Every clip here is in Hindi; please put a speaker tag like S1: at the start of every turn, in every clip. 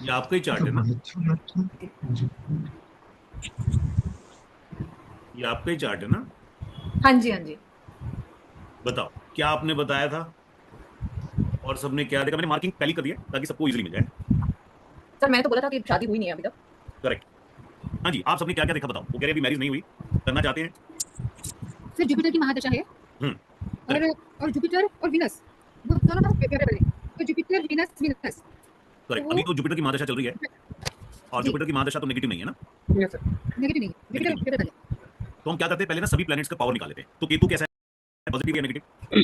S1: ये आपका ही चार्ट है ना? ये आपका ही चार्ट है ना?
S2: हाँ जी, हाँ जी।
S1: बताओ क्या आपने बताया था और सबने क्या देखा? मैंने मार्किंग पहली कर दी है ताकि सबको इजीली मिल जाए।
S2: सर मैंने तो बोला था कि शादी हुई नहीं है अभी तक।
S1: करेक्ट। हाँ जी, आप सबने क्या क्या देखा बताओ। वो कह रहे अभी मैरिज नहीं हुई, करना चाहते हैं।
S3: फिर जुपिटर की महादशा है।
S1: हम्म।
S3: और
S1: करेक्ट।
S3: और जुपिटर और विनस वो दोनों फेवरेबल है। तो जुपिटर विनस विनस तो
S1: करेक्ट,
S3: वो
S1: अभी तो जुपिटर की महादशा चल रही है और
S3: जी
S1: जुपिटर की महादशा तो नेगेटिव नहीं है ना?
S3: यस सर नेगेटिव नहीं है
S1: नेगेटिव
S3: जुपिटर
S1: नहीं
S3: फेवरेबल
S1: है। तो हम क्या करते हैं, पहले ना सभी प्लैनेट्स का पावर निकाल लेते हैं। तो केतु कैसा है, पॉजिटिव या नेगेटिव?
S3: है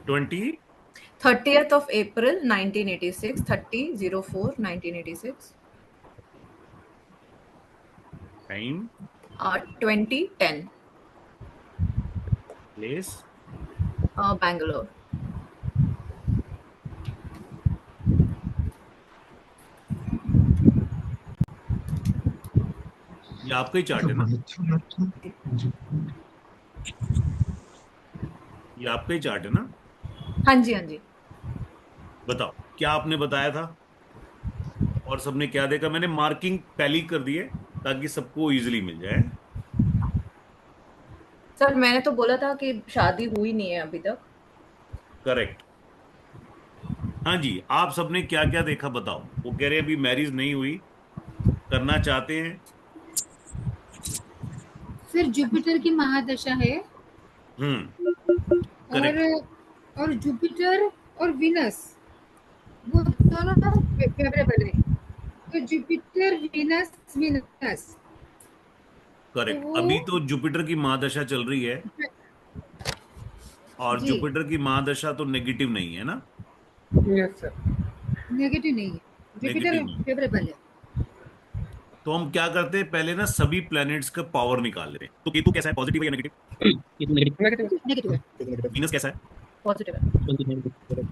S1: 20
S2: 30th of April 1986, 30/04/1986,
S1: time
S2: 2010,
S1: place
S2: Bangalore.
S1: ये आपका ही चार्ट है ना? ये आपका ही चार्ट है ना?
S2: हाँ जी, हाँ जी।
S1: बताओ क्या आपने बताया था और सबने क्या देखा? मैंने मार्किंग पहली कर दी है ताकि सबको इजीली मिल जाए।
S2: सर मैंने तो बोला था कि शादी हुई नहीं है अभी तक।
S1: करेक्ट। हाँ जी, आप सबने क्या क्या देखा बताओ। वो कह रहे हैं अभी मैरिज नहीं हुई, करना चाहते हैं।
S3: फिर जुपिटर की महादशा है।
S1: हम्म।
S3: और
S1: करेक्ट।
S3: और जुपिटर और विनस वो दोनों फेवरेबल है। तो जुपिटर विनस विनस तो
S1: करेक्ट,
S3: वो
S1: अभी तो जुपिटर की महादशा चल रही है और
S3: जी
S1: जुपिटर की महादशा तो नेगेटिव नहीं है ना?
S3: यस सर नेगेटिव नहीं है जुपिटर
S1: नेगेटिव नहीं।
S3: फेवरेबल है।
S1: तो हम क्या करते हैं, पहले ना सभी प्लैनेट्स का पावर निकाल लेते हैं। तो केतु कैसा है, पॉजिटिव है या नेगेटिव?
S4: ये तो नेगेटिव
S3: नेगेटिव नेगेटिव है
S1: वीनस कैसा है?
S2: पॉजिटिव है।
S4: नेगेटिव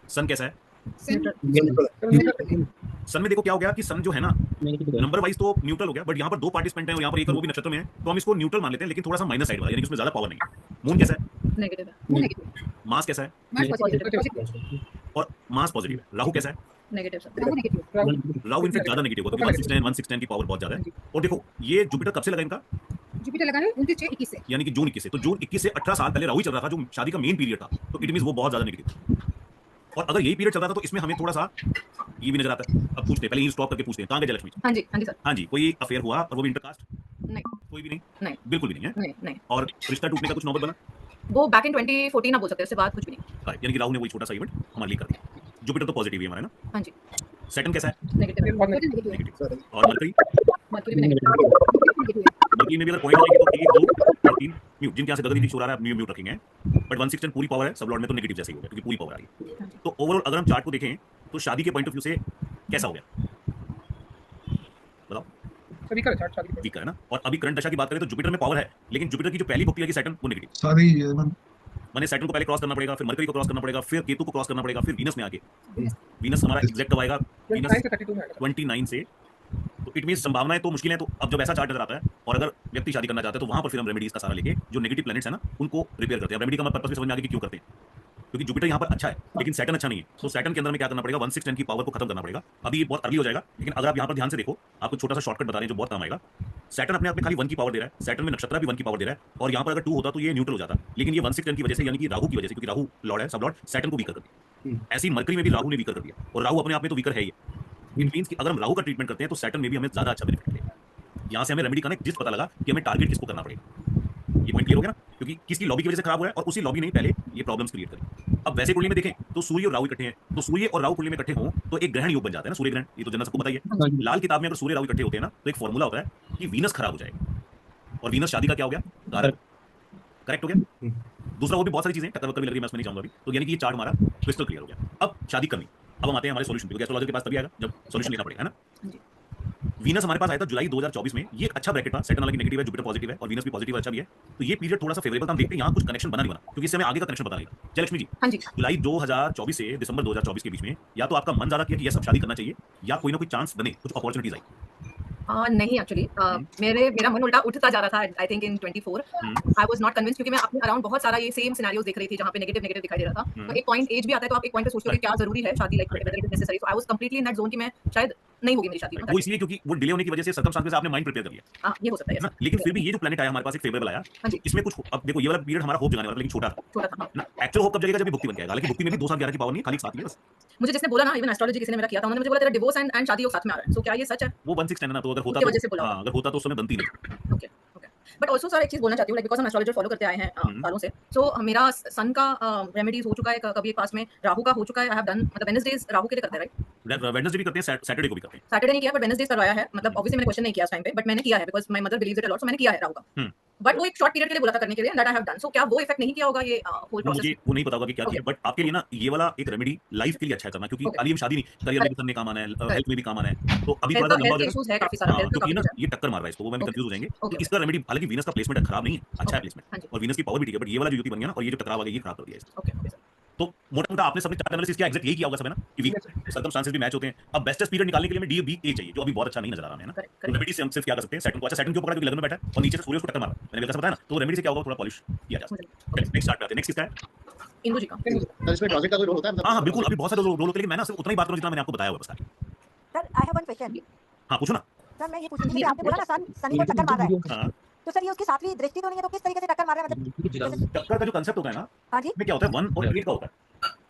S1: सन कैसा है?
S3: सन
S4: नेगेटिव
S1: सन में देखो क्या हो गया कि सन जो है ना,
S4: नेगेटिव
S1: नंबर वाइज तो न्यूट्रल हो गया, बट यहाँ पर दो पार्टिसिपेंट हैं और यहाँ पर एक और वो भी नक्षत्र में है, तो हम इसको न्यूट्रल मान लेते हैं, लेकिन थोड़ा सा माइनस साइड वाला, यानी कि उसमें ज्यादा पावर नहीं है। मून कैसा है?
S2: नेगेटिव है।
S3: वो नेगेटिव
S1: मास कैसा है?
S3: मार्स
S2: पॉजिटिव
S3: पॉजिटिव
S1: और मास पॉजिटिव है। राहु कैसा है?
S2: Negative sir.
S3: Rahu negative
S1: Rahu in fact ज्यादा नेगेटिव होगा क्योंकि 169 की पावर बहुत ज्यादा है।
S3: हाँ जी
S1: और देखो ये जुपिटर कब से लगा इनका,
S3: जुपिटर लगा है 29/6/21 से।
S1: यानी कि जून 21 से। तो जून 21 से 18 साल पहले राहु ही चल रहा था, जो शादी का मेन पीरियड था, तो इट मीन वो बहुत ज्यादा नेगेटिव। और अगर यही पीरियड चल रहा था तो इसमें हमें थोड़ा सा ये भी नजर आता है। अब पूछते हैं, पहले स्टॉप करके पूछते हैं, कहाँ गए जयलक्ष्मी?
S2: हाँ जी, हाँ जी सर।
S1: हाँ जी, कोई अफेयर हुआ और वो भी इंटरकास्ट?
S2: नहीं,
S1: कोई भी नहीं?
S2: नहीं,
S1: बिल्कुल भी नहीं है।
S2: नहीं, नहीं।
S1: और रिश्ता टूटने का कुछ नौबत बना?
S2: वो बैक इन 2014 आप बोल सकते हैं, उससे बाद कुछ भी नहीं।
S1: Correct, यानी कि राहु ने वही छोटा सा इवेंट हमारे लिए कर दिया। जुपिटर तो पॉजिटिव ही है हमारा ना।
S2: हाँ जी,
S1: सैटर्न कैसा है?
S2: नेगेटिव है।
S3: नेगेटिव है
S1: नेगेटिव। और मरकरी?
S2: मर्क्यूरी भी नेगेटिव है।
S3: नेगेटिव है
S1: मरकरी में भी अगर पॉइंट आएगी तो 1 2 और 3 म्यूट, जिनके यहाँ से गगन शो आ रहा है म्यूट म्यूट रखेंगे। बट 116 पूरी पावर है, सब लॉर्ड में तो नेगेटिव जैसे ही हो गया क्योंकि पूरी पावर आ रही है।
S2: हाँ जी।
S1: तो ओवरऑल अगर हम चार्ट को देखें तो शादी के पॉइंट ऑफ व्यू से कैसा हो गया बताओ?
S3: सभी का चार्ट शादी
S1: वीक है ना। और अभी करंट दशा की बात करें तो जुपिटर में पावर है, लेकिन जुपिटर की जो पहली भुक्ति है सैटर्न, वो नेगेटिव।
S5: सारी ये ना
S1: मैंने सैटर्न को पहले क्रॉस करना पड़ेगा, फिर मरकरी को क्रॉस करना पड़ेगा, फिर केतु को क्रॉस करना पड़ेगा, फिर वीनस में आके। वीनस हमारा एग्जैक्ट कब आएगा? वीनस 29 से। तो इट मीन संभावनाएं तो मुश्किल है। तो अब जब ऐसा चार्ट नजर आता है और अगर व्यक्ति शादी करना चाहता है तो वहां पर फिर हम रेमेडीज का सहारा लेके जो नेगेटिव प्लैनेट्स है ना उनको रिपेयर करते हैं। रेमेडी का पर्पस भी समझ में आ गया कि क्यों करते हैं, क्योंकि जुपिटर यहाँ पर अच्छा है लेकिन सैटर्न अच्छा नहीं है। तो सैटर्न के अंदर में क्या करना पड़ेगा, 1/6 की पावर को खत्म करना पड़ेगा। अभी ये बहुत अर्ली हो जाएगा, लेकिन अगर आप यहाँ पर ध्यान से देखो, आपको छोटा सा शॉर्टकट बता रहे हैं जो बहुत काम आएगा। सैटर्न अपने आप में खाली 1 की पावर दे रहा है, सैटर्न में नक्षत्र भी 1 की पावर दे रहा है, और यहाँ पर अगर 2 होता तो ये न्यूट्रल हो जाता, लेकिन ये 1/6 की वजह से, यानी कि राहु की वजह से, क्योंकि राहु लॉर्ड है, सब लॉर्ड, सैटर्न को वीकर कर दिया। ऐसी मरकरी में भी राहु ने वीकर कर दिया, और राहु अपने आप में तो वीकर है ही। इट मीन्स कि अगर हम राहु का ट्रीटमेंट करते हैं तो सैटर्न में भी हमें ज्यादा अच्छा बेनिफिट मिलेगा। यहाँ से हमें रेमेडी का ना जिस पता लगा कि हमें टारगेट किसको करना पड़ेगा। ये पॉइंट क्लियर हो गया ना, क्योंकि किसकी लॉबी की वजह से खराब हुआ है और उसी लॉबी ने पहले ये प्रॉब्लम्स क्रिएट करी। अब वैसे कुंडली में देखें तो सूर्य और राहु इकट्ठे हैं, तो सूर्य और राहु कुंडली में इकट्ठे हों तो एक ग्रहण योग बन जाता है ना, सूर्य ग्रहण। ये तो जनरल सबको बताइए, लाल किताब में अगर सूर्य राहु इकट्ठे होते हैं ना तो एक फॉर्मूला होता है कि वीनस खराब हो जाएगा, और वीनस शादी का क्या हो गया, कारक। करेक्ट हो गया। दूसरा वो भी बहुत सारी चीजें टक्कर वक्कर भी लग रही है, मैं उसमें नहीं जाऊंगा अभी। तो यानी कि ये चार्ट हमारा क्रिस्टल क्लियर हो गया। अब शादी करनी, अब हम आते हैं हमारे सॉल्यूशन पे, क्योंकि एस्ट्रोलॉजर के पास तभी आएगा जब सॉल्यूशन लेना पड़ेगा, है ना। वीनस हमारे पास आया था जुलाई 2024 में, ये एक अच्छा ब्रैकेट था। सैटर्न हालांकि नेगेटिव है, जुपिटर पॉजिटिव है, और वीनस भी पॉजिटिव अच्छा भी है। तो ये पीरियड थोड़ा सा फेवरेबल था। हम देखते हैं यहाँ कुछ कनेक्शन बना नहीं बना, क्योंकि इससे हमें आगे का कनेक्शन पता लगेगा। जय लक्ष्मी जी,
S2: हाँ जी।
S1: जुलाई 2024 से दिसंबर 2024 के बीच में या तो आपका मन ज्यादा किया कि यह सब शादी करना चाहिए, या कोई ना कोई चांस बने, कुछ अपॉर्चुनिटीज आई।
S5: नहीं एक्चुअली मेरा मन उल्टा उठता जा रहा था I think in 24 I was not convinced क्योंकि मैं अपने अराउंड बहुत सारा ये सेम सिनेरियोज देख रही थी जहाँ पे नेगेटिव नेगेटिव दिखाई दे रहा था तो एक पॉइंट एज भी आता है तो आप एक पॉइंट पे सोचते हो कि क्या जरूरी है शादी like whether it is necessary so I was completely in that zone कि मैं शायद नहीं होगी मेरी शादी
S1: वो इसलिए क्योंकि वो डिले होने की वजह से सर्कमस्टांसेस आपने माइंड प्रिपेयर कर लिया
S5: हाँ ये हो सकता है
S1: ना, लेकिन फिर भी ये जो प्लेनेट आया हमारे पास एक फेवरेबल आया
S5: हाँ जी।
S1: तो इसमें कुछ अब देखो ये वाला पीरियड हमारा होप जगाने वाला था, लेकिन छोटा था
S5: छोटा था हाँ।
S1: ना। एक्चुअल होप कब जगेगा जब ये भुक्ति बन के आएगा, हालांकि भुक्ति में भी 2 साल 11 की पावर नहीं, खाली 7 ही है बस।
S5: मुझे जिसने बोला ना इवन एस्ट्रोलॉजी किसी ने मेरा किया था उन्होंने मुझे बोला तेरा डिवोर्स एंड शादी एक साथ में आ रहा है सो क्या ये सच है?
S1: वो 1610 है ना, तो अगर होता
S5: उसकी वजह से बोला
S1: हाँ, अगर होता तो उस समय बनती नहीं।
S5: Okay okay but also sir एक चीज बोलना चाहती हूँ लाइक बिकॉज हम एस्ट्रोलॉजर फॉलो करते आए हैं सालों से सो मेरा सन का रेमेडीज हो चुका है कभी एक पास में राहु का हो चुका है आई हैव डन मतलब वेडनेसडेज राहु के लिए करते हैं राइट
S1: वेडनेसडे भी करते हैं, सैटरडे को भी करते हैं।
S5: सैटरडे नहीं किया बट वेडनेसडेज करवाया है मतलब ऑब्वियसली मैंने क्वेश्चन नहीं किया उस टाइम पे बट मैंने किया है because my mother beliefs it a lot so मैंने किया है राहु का बट वो एक शॉर्ट पीरियड के लिए बोला था करने के लिए that I have done so क्या वो इफेक्ट नहीं किया होगा ये होल प्रोसेस?
S1: मुझे वो नहीं पता होगा कि क्या किया, बट आपके लिए ना ये वाला एक रेमेडी लाइफ के लिए अच्छा है करना, क्योंकि खाली हम शादी नहीं, करियर में भी करने काम आना है, हेल्थ में भी काम आना है, तो अभी थोड़ा सा लंबा हो
S5: हेल्थ
S1: जाएगा।
S5: इश्यूज है काफी सारा हेल्थ
S1: क्योंकि
S5: का
S1: ना ये टक्कर मार रहा है इसको, वो मैंने कंफ्यूज हो जाएंगे। तो
S5: ओके
S1: इसका रेमेडी, हालांकि वीनस का प्लेसमेंट खराब नहीं है, अच्छा है
S5: हाँ
S1: प्लेसमेंट
S5: जी
S1: और वीनस की पावर भी ठीक है, बट ये वाला जो युति बन गया ना और ये जो टकराव आ गया ये खराब कर दिया इसको।
S5: ओके ओके
S1: तो मोटा मोटा आपने सबने चार्ट एनालिसिस किया, एग्जैक्ट यही किया होगा सब है ना, कि सर्कमस्टांसेस भी मैच होते हैं। अब बेस्टेस्ट पीरियड निकालने के लिए हमें डी बी ए चाहिए, जो अभी बहुत अच्छा नहीं नजर आ रहा है ना। तो रेमेडी से हम सिर्फ क्या कर सकते हैं, सैटर्न को, अच्छा सैटर्न क्यों पकड़ा क्योंकि लगन में बैठा है और नीचे से सूर्य उसको टक्कर मार रहा है, मैंने कैसा बताया ना, तो रेमेडी से क्या होगा थोड़ा पॉलिश किया जा सकता है। नेक्स्ट स्टार्ट करते हैं, नेक्स्ट किसका है?
S5: इंदु जी का
S4: सर इसमें ट्रांजिट का कोई रोल होता है?
S1: हां बिल्कुल, अभी बहुत सारे रोल होते हैं, लेकिन मैं ना सिर्फ उतना ही बात करूं जितना मैंने आपको बताया हुआ बस।
S6: Sir I have one question.
S1: हां पूछो ना।
S6: सर मैं ये पूछ रही थी कि आपने बोला ना सन को टक्कर मार रहा है,
S1: हां
S6: तो सर ये उसकी सातवीं दृष्टि तो नहीं है, तो किस तरीके से टक्कर मार रहा है मतलब?
S1: टक्कर का जो कांसेप्ट होता है ना,
S6: हाँ जी
S1: इसमें क्या होता है 1 और 8 का होता है,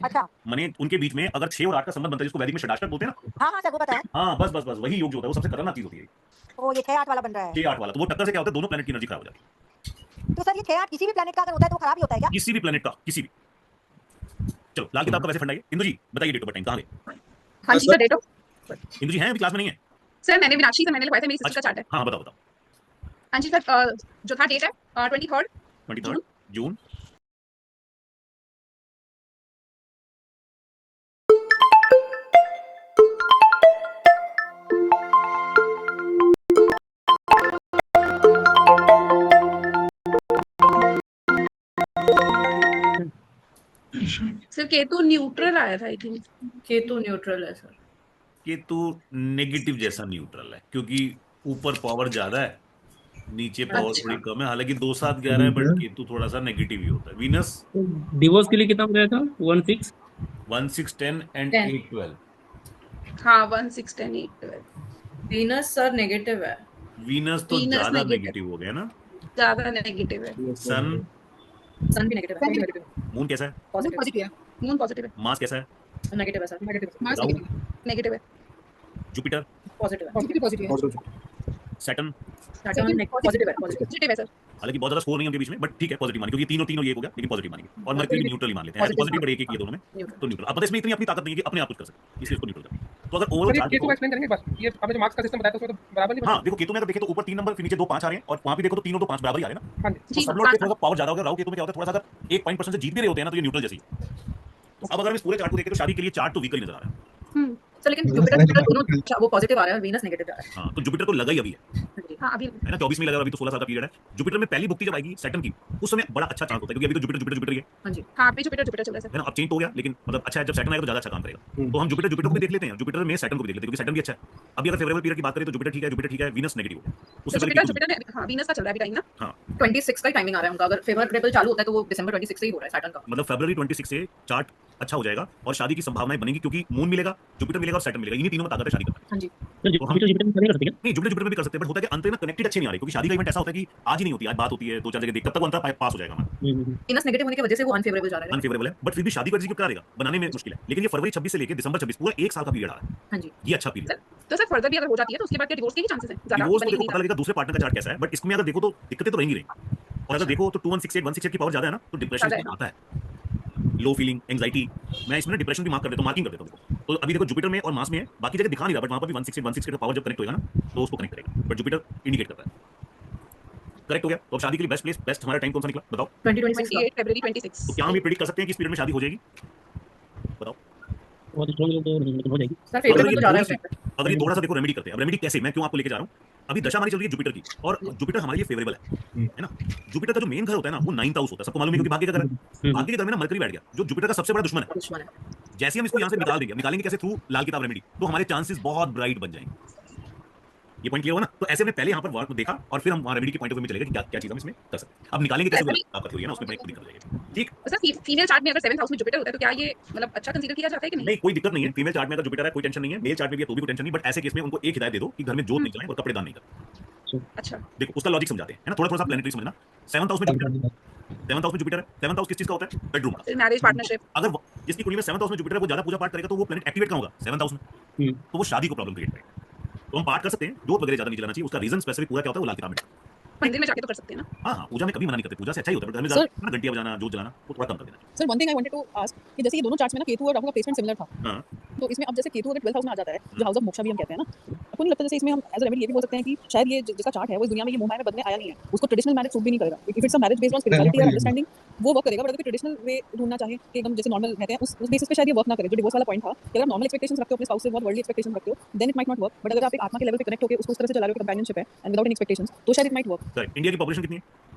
S6: अच्छा
S1: माने उनके बीच में अगर 6 और 8 का संबंध बनता है जिसको वैदिक में षडाष्टक बोलते हैं ना।
S6: हाँ हाँ सर वो पता है।
S1: हां बस बस बस वही योग जो होता है वो सबसे खतरनाक चीज होती है।
S6: तो ये 6-8 वाला बन रहा है,
S1: 6 8 वाला, तो वो टक्कर से क्या होता है दोनों प्लैनेट की एनर्जी खराब हो जाती है।
S6: तो सर ये 6-8 किसी भी प्लेनेट का अगर होता है तो वो खराब ही होता है क्या?
S1: किसी भी प्लैनेट का, किसी भी। चलो लाल किताब का वैसे फंडाइए। इंदु जी बताइए डेट ऑफ टाइम कहां गए?
S3: हाँ जी सर डेट ऑफ
S1: इंदु जी हैं अभी क्लास में नहीं है?
S3: सर मैंने मीनाक्षी से मैंने लिखवाया था मेरी सिस्टर का चार्ट है।
S1: हां बताओ बताओ।
S3: हाँ जी सर जो था डेट है 23rd
S1: 23 जून।
S7: सर केतु न्यूट्रल आया था आई थिंक।
S2: केतु न्यूट्रल है सर।
S1: केतु नेगेटिव जैसा न्यूट्रल है, क्योंकि ऊपर पावर ज्यादा है, नीचे पावर
S2: अच्छा।
S1: थोड़ी कम है। हालांकि 2 7 11 है, बट केतु थोड़ा सा नेगेटिव ही होता है। वीनस
S4: डिवोर्स के लिए कितना बताया था? 16
S1: 1 6 10 एंड
S2: 10
S1: 8 12।
S7: हाँ 1 6 10 8 12
S2: वीनस सर नेगेटिव है।
S1: वीनस तो
S7: Venus
S1: ज्यादा
S7: negative।
S1: नेगेटिव हो गया ना।
S7: ज्यादा नेगेटिव है।
S1: सन
S5: सन भी नेगेटिव है
S1: मून कैसा है?
S5: पॉजिटिव
S3: पॉजिटिव है
S7: मून पॉजिटिव है।
S1: मार्स कैसा है?
S5: नेगेटिव है sir
S3: negative Mars
S1: Rahu,
S7: negative है।
S1: जुपिटर,
S5: पॉजिटिव है
S3: पॉजिटिव है
S1: सैटर्न।
S5: सैटर्न पॉजिटिव है
S7: पॉजिटिव है सर।
S1: हालांकि बहुत ज्यादा स्कोर नहीं है उनके बीच में, बट ठीक है पॉजिटिव मानिए, क्योंकि 3 और 3 और ये हो गया, लेकिन पॉजिटिव मानिए। और मरकरी भी न्यूट्रल ही मान लेते हैं, पॉजिटिव बट एक एक ये दोनों में तो न्यूट्रल। अब पता है इसमें इतनी अपनी ताकत नहीं है कि अपने आप कुछ कर सके, इसलिए इसको न्यूट्रल कर। तो अगर ओवरऑल चार्ट
S8: केतु का एक्सप्लेन करेंगे बस, ये आपने जो मार्क्स का सिस्टम बताया था उसमें तो बराबर नहीं
S1: हाँ देखो केतु में अगर देखें तो ऊपर 3 नंबर फिर नीचे 2 5 आ रहे हैं, और वहां भी देखो तो 3 और 2 5 बराबर ही आ रहे हैं ना।
S8: हाँ जी
S1: तो
S7: जी,
S1: सब लोग
S7: हाँ,
S1: थोड़ा सा पावर ज्यादा हो गया। राहु केतु में क्या होता है थोड़ा सा अगर 1% से जीत भी रहे होते हैं ना तो ये न्यूट्रल जैसी है। तो अब अगर हम इस पूरे चार्ट को देखें तो शादी के लिए चार्ट तो वीकर ही नजर आ रहा है।
S5: सर लेकिन जुपिटर दोनों वो पॉजिटिव आ रहा है वीनस नेगेटिव आ रहा है।
S1: हाँ तो जुपिटर तो लगा ही अभी है
S7: हाँ अभी
S1: ना, 24 में लगा, अभी तो 16 साल का पीरियड है। जुपिटर में पहली भुक्ति जब आएगी सैटर्न की, उस समय बड़ा अच्छा चांस होता है, क्योंकि अभी तो जुपिटर ही है
S5: हाँ जी
S7: हाँ अभी जुपिटर जुपिटर चल रहा है
S1: है ना। अब चेंज हो गया, लेकिन मतलब अच्छा है, जब सैटर्न आएगा तो ज्यादा अच्छा काम करेगा। तो हम जुपिटर को भी देख लेते हैं, जुपिटर में सैटर्न को भी देख लेते हैं, क्योंकि सैटर्न भी अच्छा है। अभी अगर फेवरेबल पीरियड की बात करें तो जुपिटर ठीक है, वीनस नेगेटिव हो गया।
S7: सर।
S1: उससे
S7: जुपिटर
S1: पहले
S7: जुपिटर में हाँ वीनस का चल रहा है अभी टाइम ना।
S1: हाँ
S5: 26 का टाइमिंग आ रहा है उनका। अगर फेवरेबल चालू होता है तो वो दिसंबर 26 से ही हो रहा है सैटर्न का।
S1: मतलब फरवरी 26 से चार्ट अच्छा हो जाएगा और शादी की संभावनाएं बनेगी, क्योंकि मून मिलेगा, जुपिटर मिलेगा और सैटर्न मिलेगा, इन्हीं तीनों में ताकत है शादी करने की।
S5: हाँ जी
S4: जुपिटर में कर सकते हैं
S1: नहीं जुपिटर में भी कर सकते हैं, बट होता है कि अंत में ना कनेक्टेड अच्छे नहीं आ रहे, क्योंकि शादी का इवेंट ऐसा होता है कि आज ही नहीं होती, आज बात होती है 2 4 जगह देख, तब तक वो अंतर पास हो जाएगा हमारा।
S5: वीनस नेगेटिव होने की वजह से वो अनफेवरेबल जा रहा है।
S1: अनफेवरेबल है, बट फिर भी शादी को एग्जीक्यूट करेगा, बनाने में मुश्किल है। लेकिन ये फरवरी 26 से लेकर दिसंबर 26 पूरा 1 साल का पीरियड आ रहा है।
S5: हाँ जी
S1: ये अच्छा पीरियड है।
S7: तो सर फर्दर भी अगर हो जाती है तो उसके बाद क्या डिवोर्स के ही चांसेस हैं ज्यादा
S1: डिवोर्स तो
S7: बनेगी
S1: देखो
S7: नहीं
S1: पता लगेगा दूसरे पार्टनर का चार्ट कैसा है, बट इसमें अगर देखो तो दिक्कतें तो रहेंगी। और अगर देखो तो 2168 की पावर ज्यादा है ना, तो डिप्रेशन आता है, लो फीलिंग, एंजाइटी। मैं इसमें डिप्रेशन भी मार्क कर देता हूं, मार्किंग कर देता हूं। तो अभी देखो जुपिटर में और मार्स में है, बाकी जगह दिखा नहीं रहा, बट वहां पर भी 168 का पावर जब कनेक्ट होगा ना तो उसको कनेक्ट करेगा, बट जुपिटर इंडिकेट करता है। करेक्ट हो गया। तो अब शादी के लिए बेस्ट हमारा टाइम कौन सा निकला बताओ?
S5: 2026 का
S7: 28 फरवरी 26।
S1: तो क्या हम ये प्रेडिक्ट कर सकते हैं कि इस पीरियड में शादी हो जाएगी? बताओ।
S4: बहुत स्ट्रांग तो हो जाएगी।
S5: सर फेवरेबल तो जा रहा है उस टाइम पे।
S1: अगर ये थोड़ा सा देखो रेमेडी करते हैं। अब रेमेडी कैसे, मैं क्यों आपको लेके जा रहा हूँ, अभी दशा हमारी चल रही है जुपिटर की, और जुपिटर हमारे लिए फेवरेबल है ना। जुपिटर का जो मेन घर होता है ना वो 9th हाउस होता है, सबको मालूम है, क्योंकि भाग्य का घर है। भाग्य के घर में ना मरकरी बैठ गया, जो जुपिटर का सबसे बड़ा दुश्मन है।
S5: दुश्मन है।
S1: जैसे हम इसको यहाँ से निकाल देंगे, निकालेंगे कैसे? थ्रू लाल किताब रेमेडी, तो हमारे चांसेस बहुत ब्राइट बन जाएंगे। ये पॉइंट क्लियर हुआ ना? तो ऐसे हमने पहले यहाँ पर वर्क को देखा और फिर हम वहाँ रेमेडी के पॉइंट ऑफ व्यू में चले गए कि क्या क्या चीज हम इसमें कर सकते हैं। अब निकालेंगे कैसे वो आपका थ्योरी है ना, उसमें बड़ी दिक्कत हो जाएगी। ठीक
S5: सर फीमेल चार्ट में अगर 7th हाउस में जुपिटर होता है तो क्या ये मतलब अच्छा कंसीडर किया जाता है कि नहीं?
S1: नहीं, कोई दिक्कत नहीं है। फीमेल चार्ट में अगर जुपिटर है कोई टेंशन नहीं है, मेल चार्ट में भी है तो भी कोई टेंशन नहीं, बट ऐसे केस में उनको एक हिदायत दे दो कि घर में जोत नहीं जलाएं और कपड़े दान नहीं करें।
S5: अच्छा
S1: देखो उसका लॉजिक समझाते हैं, है ना? थोड़ा थोड़ा सा प्लैनेटरी समझना। 7th हाउस में जुपिटर है, 7th हाउस में जुपिटर है। 7th हाउस किस चीज का होता है? बेडरूम का।
S5: फिर मैरिज पार्टनरशिप।
S1: अगर जिसकी कुंडली में 7th हाउस में जुपिटर है वो ज्यादा पूजा पाठ करेगा तो वो प्लैनेट एक्टिवेट कहाँ होगा? 7th हाउस में। तो वो शादी को प्रॉब्लम क्रिएट करेगा। तो हम पाठ कर सकते हैं, जोत वगैरह ज्यादा नहीं जलाना चाहिए। उसका रीजन स्पेसिफिक पूरा क्या होता है वो लाल किताब में।
S5: मंदिर में जाके तो कर सकते हैं ना?
S1: हाँ, पूजा में कभी मना नहीं करते, पूजा से अच्छा ही होता है, पर घर में ज्यादा ना घंटियां बजाना, जोत जलाना वो थोड़ा कम कर देना चाहिए।
S9: Sir one thing I wanted to ask कि जैसे ये दोनों चार्ट्स में ना केतु और राहु का प्लेसमेंट सिमिलर था,
S1: हाँ।
S9: तो इसमें अब जैसे केतु अगर 12th हाउस में आ जाता है, जो हाउस ऑफ मोक्षा भी हम कहते हैं ना, आपको नहीं लगता जैसे इसमें हम एज अ रेमेडी ये भी बोल सकते हैं कि शायद ये जिसका चार्ट है वो इस दुनिया में ये मोह में बदलने आया नहीं है, उसको ट्रेडिशनल मैरिज सूट भी नहीं करेगा। If it's a marriage based on spirituality और अंडरस्टैंडिंग वो वर्क करेगा, बट अगर ट्रेडिशनल वे ढूंढना चाहे कि एकदम जैसे नॉर्मल रहते हैं उस बेसिस पे शायद ये वर्क ना करे। जो डिवोर्स वाला पॉइंट था कि अगर आप नॉर्मल एक्सपेक्टेशंस रखते हो अपने स्पाउस से, बहुत वर्ल्डली एक्सपेक्टेशंस रखते हो, then it might not work. But अगर आप एक आत्मा के लेवल पे कनेक्ट होकर उसको उस तरह से चला रहे हो कि कंपेनियनशिप है एंड विदाउट एनी एक्सपेक्टेशंस, तो शायद it might work.
S1: Sir India की पॉपुलेशन कितनी है?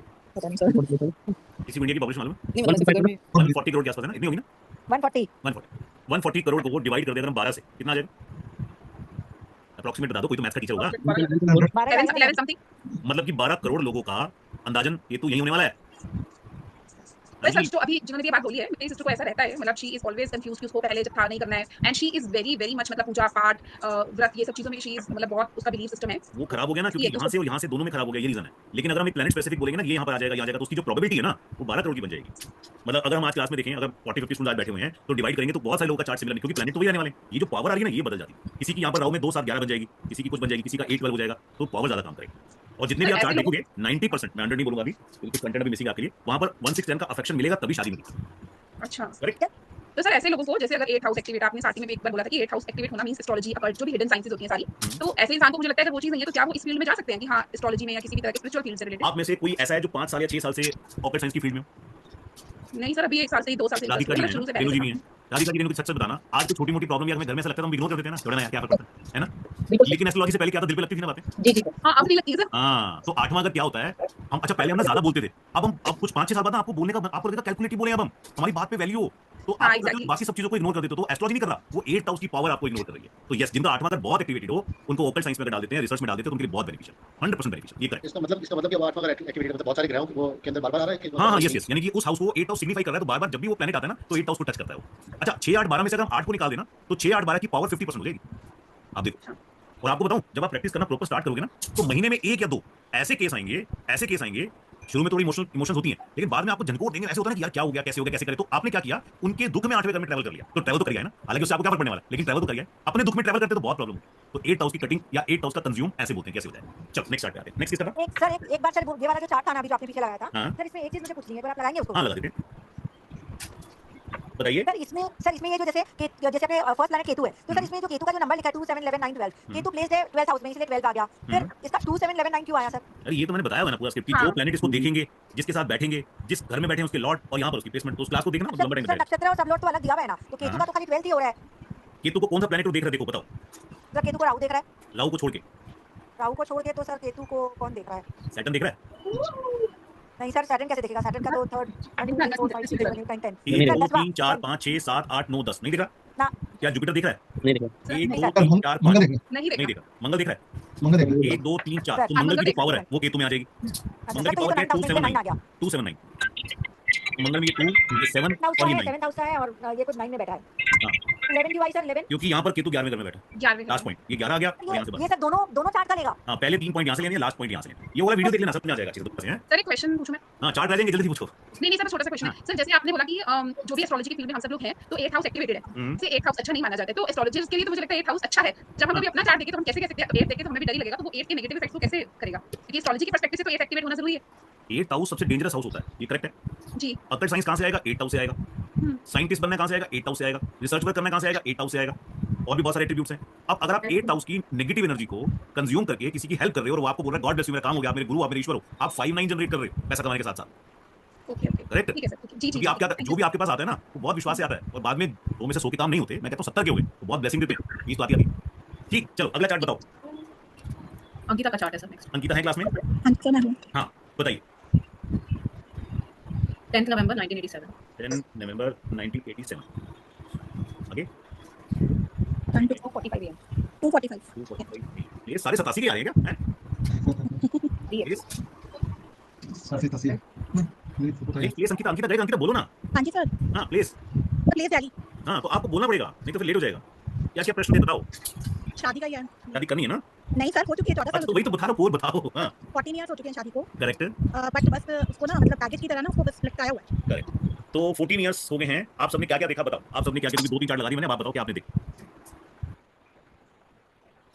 S9: पता नहीं सर,
S1: किसी को इंडिया की पॉपुलेशन मालूम है?
S9: नहीं मतलब फिगर में
S1: 140 करोड़ के आसपास है ना? इतनी होगी ना?
S6: 140
S1: 140 करोड़ को डिवाइड कर दे अगर हम 12 से, कितना आ जाएगा? अप्रॉक्सीमेट बता दो, कोई तो मैथ्स का टीचर होगा।
S5: 11 समथिंग।
S1: मतलब कि 12 करोड़ लोगों का अंदाजन ये तो यही होने वाला है।
S5: वही सच तो अभी जिन्होंने ये बात बोली है, मेरी सिस्टर को ऐसा रहता है, मतलब शी इज ऑलवेज कंफ्यूज कि उसको पहले जब था नहीं करना है, and she is very very much मतलब पूजा पाठ व्रत ये सब चीजों में शी इज मतलब बहुत उसका बिलीफ सिस्टम है।
S1: वो खराब हो गया ना, क्योंकि यहाँ से और यहाँ से दोनों में खराब हो गया, ये रीजन है। लेकिन अगर हम एक प्लैनेट स्पेसिफिक बोलेंगे ना, ये यहाँ पर आ जाएगा, यहाँ जाएगा, तो उसकी जो प्रोबेबिलिटी है ना वो 12 करोड़ की बन जाएगी। मतलब अगर हम आज क्लास में देखें, अगर 40-50 स्टूडेंट आज बैठे हुए हैं तो डिवाइड करेंगे तो बहुत सारे लोगों का चार्ट सिमिलर, क्योंकि प्लैनेट तो वही रहने वाले हैं। ये जो पावर आ रही है ना ये बदल जाती है। किसी की यहाँ पर राहु में 2 7 11 बन जाएगी, किसी की कुछ बन जाएगी, किसी का 8 12 हो जाएगा, तो पावर ज्यादा काम करेगी। और जितने भी आप चार्ट देखोगे 90%, मैं 100 नहीं बोलूंगा अभी क्योंकि कंटेंट अभी मिसिंग आपके लिए, वहां पर 1/6 का अफेक्शन मिलेगा तभी शादी मिलेगी।
S5: अच्छा
S1: करेक्ट।
S5: तो सर ऐसे लोगों को जैसे अगर 8th हाउस एक्टिवेट, आपने स्टार्टिंग में भी एक बार बोला था कि 8th हाउस एक्टिवेट होना मींस एस्ट्रोलॉजी अकल्ट जो भी हिडन साइंसेस होती हैं सारी, तो ऐसे इंसान को मुझे लगता है अगर वो चीज नहीं है तो क्या वो इस फील्ड में जा सकते हैं कि हां एस्ट्रोलॉजी में या किसी भी तरह के स्पिरिचुअल फील्ड से रिलेटेड?
S1: आप में से कोई ऐसा है जो 5 साल या 6 साल से ऑपरेट साइंस की फील्ड में हो?
S5: नहीं सर अभी 1 साल से ही 2 साल से
S1: राधिका जी
S5: मतलब
S1: हैं,
S5: शुरू से
S1: रेणु जी भी
S5: पहले।
S1: हैं। राधिका जी, रेणु की सच सच बताना, आज तो छोटी मोटी प्रॉब्लम या हमें घर में ऐसा लगता है तो हम इग्नोर कर देते हैं ना, छोड़ना है क्या फर्क पड़ता है ना? लेकिन एस्ट्रोलॉजी से पहले क्या था, दिल पे लगती थी ना बातें।
S9: जी जी
S5: हां अब नहीं लगती है सर।
S1: हाँ, तो 8वां अगर क्या होता है, हम अच्छा पहले हम ना ज्यादा बोलते थे, अब कुछ 5-6 साल बाद ना आपको बोलने का आपको लगेगा कैलकुलेटिव बोले, अब हम हमारी बात पे वैल्यू हो, तो
S5: हाँ,
S1: आप
S5: exactly.
S1: बाकी सब चीजों को इग्नोर कर देते हो। तो एस्ट्रोलॉजी नहीं कर रहा, वो 8th हाउस की पावर आपको इग्नोर कर रही है। तो यस, जिनका 8वां अगर बहुत एक्टिवेटेड हो उनको ओकल्ट साइंस में डाल देते हैं, रिसर्च में डाल देते हैं, तो उनके लिए बहुत बेनिफिशियल, 100% बेनिफिशियल। ये करेक्ट।
S4: इसका मतलब कि वो 8वां एक्टिविटी मतलब बहुत सारे ग्रहों वो के अंदर बार-बार आ रहा है कि
S1: हाँ हाँ, यस, यानी कि उस हाउस को 8th हाउस सिग्निफाई कर रहा है, तो बार-बार जब भी वो प्लैनेट आता है ना तो 8th हाउस को टच करता है वो। अच्छा 6 8 12 में से अगर हम 8 को निकाल देना तो 6 8 12 की पावर 50% हो जाएगी। आप देखो, और आपको बताऊं, जब आप प्रैक्टिस करना प्रॉपर स्टार्ट करोगे ना तो महीने में 1 या 2 ऐसे केस आएंगे। शुरू में थोड़ी इमोशंस होती हैं, लेकिन बाद में आपको झंझोट देंगे, ऐसे होता है कि यार क्या हो गया, कैसे हो गया, कैसे करे। तो आपने क्या किया, उनके दुख में 8वें घर में ट्रैवल कर लिया, तो ट्रैवल तो कर गया है ना, हालांकि उससे आपको क्या फर्क पड़ने वाला है, लेकिन ट्रैवल तो कर गया है। अपने दुख में ट्रैवल करते तो बहुत प्रॉब्लम है। तो 8th हाउस की कटिंग या 8th हाउस का कंज्यूम ऐसे बोलते हैं, कैसे होता है। चलो नेक्स्ट स्टार्ट पे आते हैं। नेक्स्ट किस तरह?
S6: एक सर एक बार सर ये वाला जो चार्ट था ना अभी जो आपने पीछे लगाया था,
S1: हाँ।
S6: सर इसमें एक चीज मुझे पूछनी है, अगर आप लगाएंगे उसको।
S1: हाँ, लगा देते हैं, बताइए।
S6: सर इसमें ये जो जैसे अपने फर्स्ट प्लैनेट केतु है, तो सर इसमें जो केतु का जो नंबर लिखा है 2 7 11 9 12, केतु प्लेस्ड है 12th हाउस में, इसलिए 12 आ गया। फिर इसका 2 7 11 9 क्यों आया सर?
S1: अरे ये तो मैंने बताया हुआ ना पूरा स्क्रिप्ट,
S5: हाँ।
S1: जो प्लैनेट इसको देखेंगे, जिसके साथ बैठेंगे, जिस घर में बैठे हैं उसके लॉर्ड और यहाँ पर उसकी प्लेसमेंट, तो उस क्लास को देखना, उस नंबर
S6: सर नक्षत्र और सबलॉट तो अलग दिया हुआ है ना, तो केतु का तो खाली 12th ही हो रहा है।
S1: केतु को कौन सा प्लैनेट को देख रहे देखो, बताओ।
S6: सर केतु को राहु देख रहा है,
S1: राहु को छोड़ के
S6: राहु को छोड़ के, तो सर केतु को कौन देख रहा है?
S1: सैटर्न देख रहा है।
S6: नहीं सर सैटर्न कैसे देखेगा? सैटर्न का तो 3rd 1 2 3 4 5 6 7 8 9 10
S1: 1 2 3 4 5 6 7 8 9 10 नहीं देख रहा
S6: ना।
S1: क्या जुपिटर देख रहा है?
S4: नहीं देखा
S1: 1
S5: नहीं
S1: 2 3 4 5
S5: नहीं
S1: नहीं
S5: देखा।
S1: देखा। मंगल देख रहा है?
S4: मंगल देखा
S1: 1 2 3 4, तो मंगल की जो पावर है वो केतु में आ जाएगी। मंगल की पावर क्या है? 279 मंगल में ये 2 ये 7 और ये 9।
S6: 7th हाउस का है और ये कुछ 9 में बैठा है।
S1: हाँ,
S6: 11 क्यों आई सर? 11
S1: क्योंकि यहाँ पर केतु 11वें घर में बैठा है।
S5: 11वें
S1: लास्ट पॉइंट ये 11 आ गया और यहाँ से
S6: ये
S1: बस।
S6: सर दोनों चार्ट का लेगा।
S1: हाँ, पहले 3 पॉइंट यहाँ से लेने, लास्ट पॉइंट यहाँ से लेने। ये वाला वीडियो देख लेना, सब समझ आ जाएगा अच्छे से।
S5: सर एक क्वेश्चन पूछूं मैं?
S1: हाँ, चार्ट आ जाएंगे, जल्दी पूछो।
S5: नहीं सर छोटा सा क्वेश्चन है सर, जैसे आपने बोला कि जो भी एस्ट्रोलॉजी की फील्ड में हम सब लोग हैं तो 8th हाउस एक्टिवेटेड है, से 8th हाउस अच्छा नहीं माना जाता है, तो एस्ट्रोलॉजिस्ट के लिए तो मुझे लगता है 8th हाउस अच्छा है। जब हम कभी अपना चार्ट देखें तो हम कैसे कह सकते हैं 8 देखें तो हमें भी डर ही लगेगा, तो वो 8 के नेगेटिव इफेक्ट्स को कैसे करेगा? क्योंकि एस्ट्रोलॉजी की पर्सपेक्टिव से तो 8 एक्टिवेट होना जरूरी है।
S1: 8th हाउस सबसे डेंजरस हाउस होता है, ये करेक्ट है।
S5: जी
S1: अकल्ट साइंस कहाँ से आएगा? 8th हाउस से आएगा। साइंटिस्ट बनना कहाँ से आएगा? 8th हाउस से आएगा। रिसर्च वर्क करना कहाँ से आएगा? 8th हाउस से आएगा। और भी बहुत सारे एट्रीब्यूट्स हैं। अब अगर आप 8th हाउस की नेगेटिव एनर्जी को कंज्यूम करके किसी की हेल्प कर रहे हो और वो आपको बोल रहा है गॉड ब्लेस यू, मेरा काम हो गया, आप मेरे गुरु, आप मेरे ईश्वर हो, आप 5-9 जनरेट कर रहे हो पैसा कमाने के साथ साथ।
S5: Okay
S1: correct.
S5: ठीक है सर, जी जी
S1: क्योंकि आप क्या, जो भी आपके पास आता है ना वो बहुत विश्वास से आता है और बाद में 2 में से 100 के काम नहीं होते। मैं कहता हूँ 70 के हुए तो बहुत ब्लेसिंग देते हैं, 20 तो आती है। ठीक, चलो अगला चार्ट बताओ।
S5: अंकिता का चार्ट है सर नेक्स्ट।
S1: अंकिता है क्लास में? हाँ बताइए।
S5: 10th नवंबर 1987।
S1: 10 नवंबर 1987। आगे
S5: 10 to 4:45 AM।
S3: 245
S1: ये 87.5 के आ रहे हैं क्या? प्लीज अंकिता, अंकिता जाएगा, अंकिता बोलो ना।
S3: हाँ जी सर,
S1: हाँ प्लीज।
S3: Please daddy.
S1: हाँ तो आपको बोलना पड़ेगा, नहीं तो फिर लेट हो जाएगा। क्या क्या प्रश्न है बताओ।
S3: शादी का ही है।
S1: शादी करनी है ना?
S3: नहीं सर, हो चुकी है 14
S1: अच्छा
S3: साल।
S1: तो वही तो बता रहा हूँ, बताओ। हाँ
S3: 14 ईयर्स हो चुके हैं शादी को।
S1: करेक्ट
S3: बट बस उसको ना मतलब पैकेज की तरह ना उसको बस लटकाया हुआ है।
S1: करेक्ट। तो 14 इयर्स हो गए हैं, आप सबने क्या क्या देखा बताओ। आप सबने क्या क्या, 2-3 चार्ट लगा दी मैंने, आप बताओ क्या आपने देखा।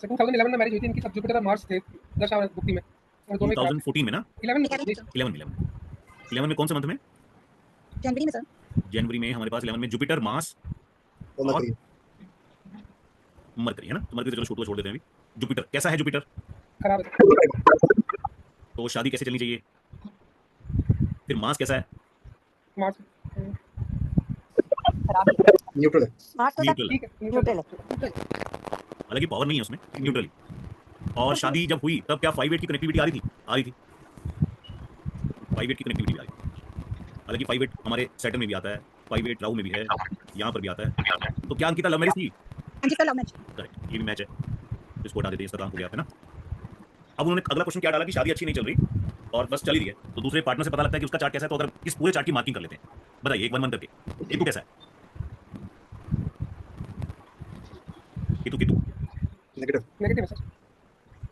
S8: सर 2011 में मैरिज हुई थी इनकी, सब जुपिटर और मार्स थे दशा बुद्धि में, और दोनों
S1: 2014 में ना?
S8: 11
S1: में कौन से मंथ में?
S3: जनवरी में सर।
S1: जनवरी में हमारे पास 11 में जुपिटर, मार्स और मरकरी है ना? तो मरकरी तो चलो छोड़ देते हैं अभी। जुपिटर कैसा है? जुपिटर
S8: खराब है।
S1: तो शादी कैसे चलनी चाहिए? फिर मार्स कैसा है?
S8: मार्स
S4: न्यूट्रल है।
S6: मार्च तो
S1: न्यूट्रल है।
S8: ठीक है,
S6: न्यूट्रल है।
S1: हालांकि पावर नहीं है उसमें, न्यूट्रल। और शादी जब हुई तब क्या 5-8 की कनेक्टिविटी आ रही थी? आ रही थी 5-8 की कनेक्टिविटी आ रही थी। हालांकि 5-8 हमारे सैटर्न में भी आता है, 5-8 राहु में भी है, यहाँ पर भी आता है। तो क्या अंकिता लव मैरिज थी?
S3: हाँ जी सर, लव मैरिज।
S1: करेक्ट, ये भी मैच है, इसको हटा देते हैं, इसका काम हो गया है ना। अब उन्होंने अगला क्वेश्चन क्या डाला कि शादी अच्छी नहीं चल रही और बस चल ही रही है, तो दूसरे पार्टनर से पता लगता है कि उसका चार्ट कैसा है। तो अगर इस पूरे चार्ट की मार्किंग कर लेते हैं, बताइए एक 1-1 करके। केतु कैसा है? केतु
S4: नेगेटिव।
S8: नेगेटिव है सर।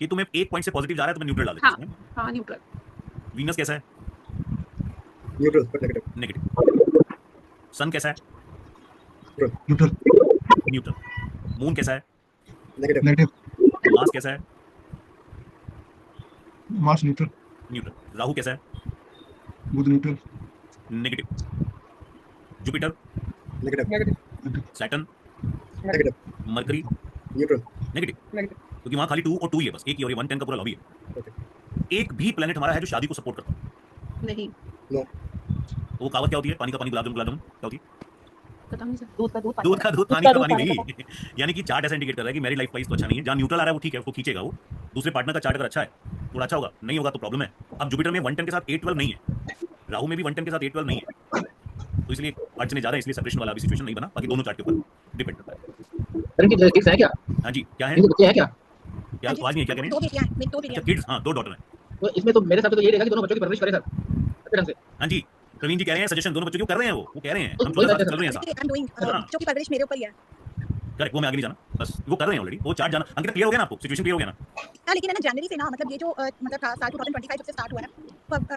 S1: केतु में 1 पॉइंट से पॉजिटिव जा रहा है तो मैं न्यूट्रल डाल देता हूं।
S7: हाँ न्यूट्रल।
S1: वीनस कैसा है?
S4: Neutral but negative.
S1: नेगेटिव। सन कैसा है?
S4: न्यूट्रल।
S1: न्यूट्रल। मून कैसा है?
S4: नेगेटिव।
S1: मार्स कैसा है?
S4: Mars neutral.
S1: न्यूट्रल। राहु कैसा है?
S4: Budh neutral.
S1: Negative. Jupiter,
S4: negative.
S8: Negative
S1: Saturn,
S4: negative.
S1: Mercury,
S4: neutral.
S1: Negative.
S8: Negative.
S1: क्योंकि वहां खाली 2 और 2 ही है बस, एक ही और ये 110 का पूरा लॉबी है। एक भी प्लेनेट हमारा है जो शादी को सपोर्ट करता है।
S7: नहीं
S4: नो।
S1: तो वो कहावत क्या होती है? पानी का पानी, गुलाब जामुन गुलाब जामुन, क्या होती है?
S7: पता नहीं सर।
S6: दूध का दूध,
S1: दूध का दूध, पानी का पानी नहीं। यानी कि चार्ट ऐसा इंडिकेट कर रहा है कि मैरिड लाइफ वाइज तो अच्छा नहीं है। जहां न्यूट्रल आ रहा है वो ठीक है, उसको खींचेगा वो। दूसरे पार्टनर का चार्ट अगर अच्छा है थोड़ा अच्छा होगा, नहीं होगा तो प्रॉब्लम है। अब जुपिटर में 110 के साथ 8-12 नहीं है, राहु में भी 110 के साथ 8-12 नहीं है, तो इसलिए अड़चने ज्यादा है, इसलिए सेपरेशन वाला अभी सिचुएशन नहीं बना। बाकी दोनों चार्ट के ऊपर डिपेंड करता है।
S4: इनकी जेनेटिक्स है क्या?
S1: हाँ जी, क्या है?
S4: इनके बच्चे हैं क्या?
S1: क्या आवाज नहीं है, क्या कह रहे
S3: दो
S1: हैं?
S3: बेटियां हैं, मेरी दो
S1: अच्छा
S3: बेटियां।
S1: किड्स, हाँ 2 डॉटर हैं।
S4: तो इसमें तो मेरे हिसाब से तो यही रहेगा कि दोनों बच्चों की परवरिश करे सर अच्छे ढंग से।
S1: हाँ जी, प्रवीण जी कह रहे हैं सजेशन दोनों बच्चों को कर रहे हैं, वो कह रहे हैं हम
S4: वही
S1: 14 साल
S4: बात
S1: से चल रहे हैं
S3: आई
S1: साथ।
S3: एम डूइंग,
S1: हाँ।
S3: बच्चों की परवरिश मेरे ऊपर ही है।
S1: करेक्ट, वो मैं आगे नहीं जाना, बस वो कर रहे हैं ऑलरेडी, वो चार्ट जाना। अंकिता क्लियर हो गया ना आपको? सिचुएशन क्लियर हो गया ना?
S3: हाँ, लेकिन है ना जनवरी से ना मतलब ये जो मतलब साल 2025 से स्टार्ट हुआ है ना,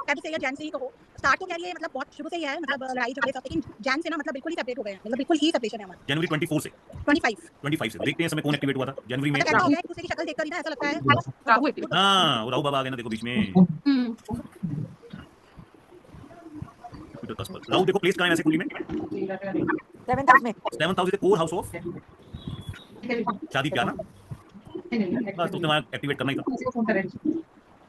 S3: फेब से या जैन से ही कहो, स्टार्ट तो कह रही है मतलब बहुत शुरू से ही है, मतलब लड़ाई झगड़े सब, लेकिन जैन से ना मतलब बिल्कुल ही सेपरेट हो गए हैं, मतलब बिल्कुल ही सेपरेशन है हमारा।
S1: जनवरी 24 से
S3: 25
S1: से देखते हैं समय कौन एक्टिवेट हुआ था जनवरी में।
S3: मतलब ऐसा हो गया है, एक दूसरे की शक्ल देखकर ही ना ऐसा लगता है
S7: राहु एक्टिव।
S1: हाँ, वो राहु बाबा आ गए ना, देखो बीच में। राहु देखो प्लेस कहाँ है वैसे कुंडली में?
S6: 7th हाउस में।
S1: 7th house is the core house of शादी, क्या ना? बस तो तुम्हारा एक्टिवेट करना ही था।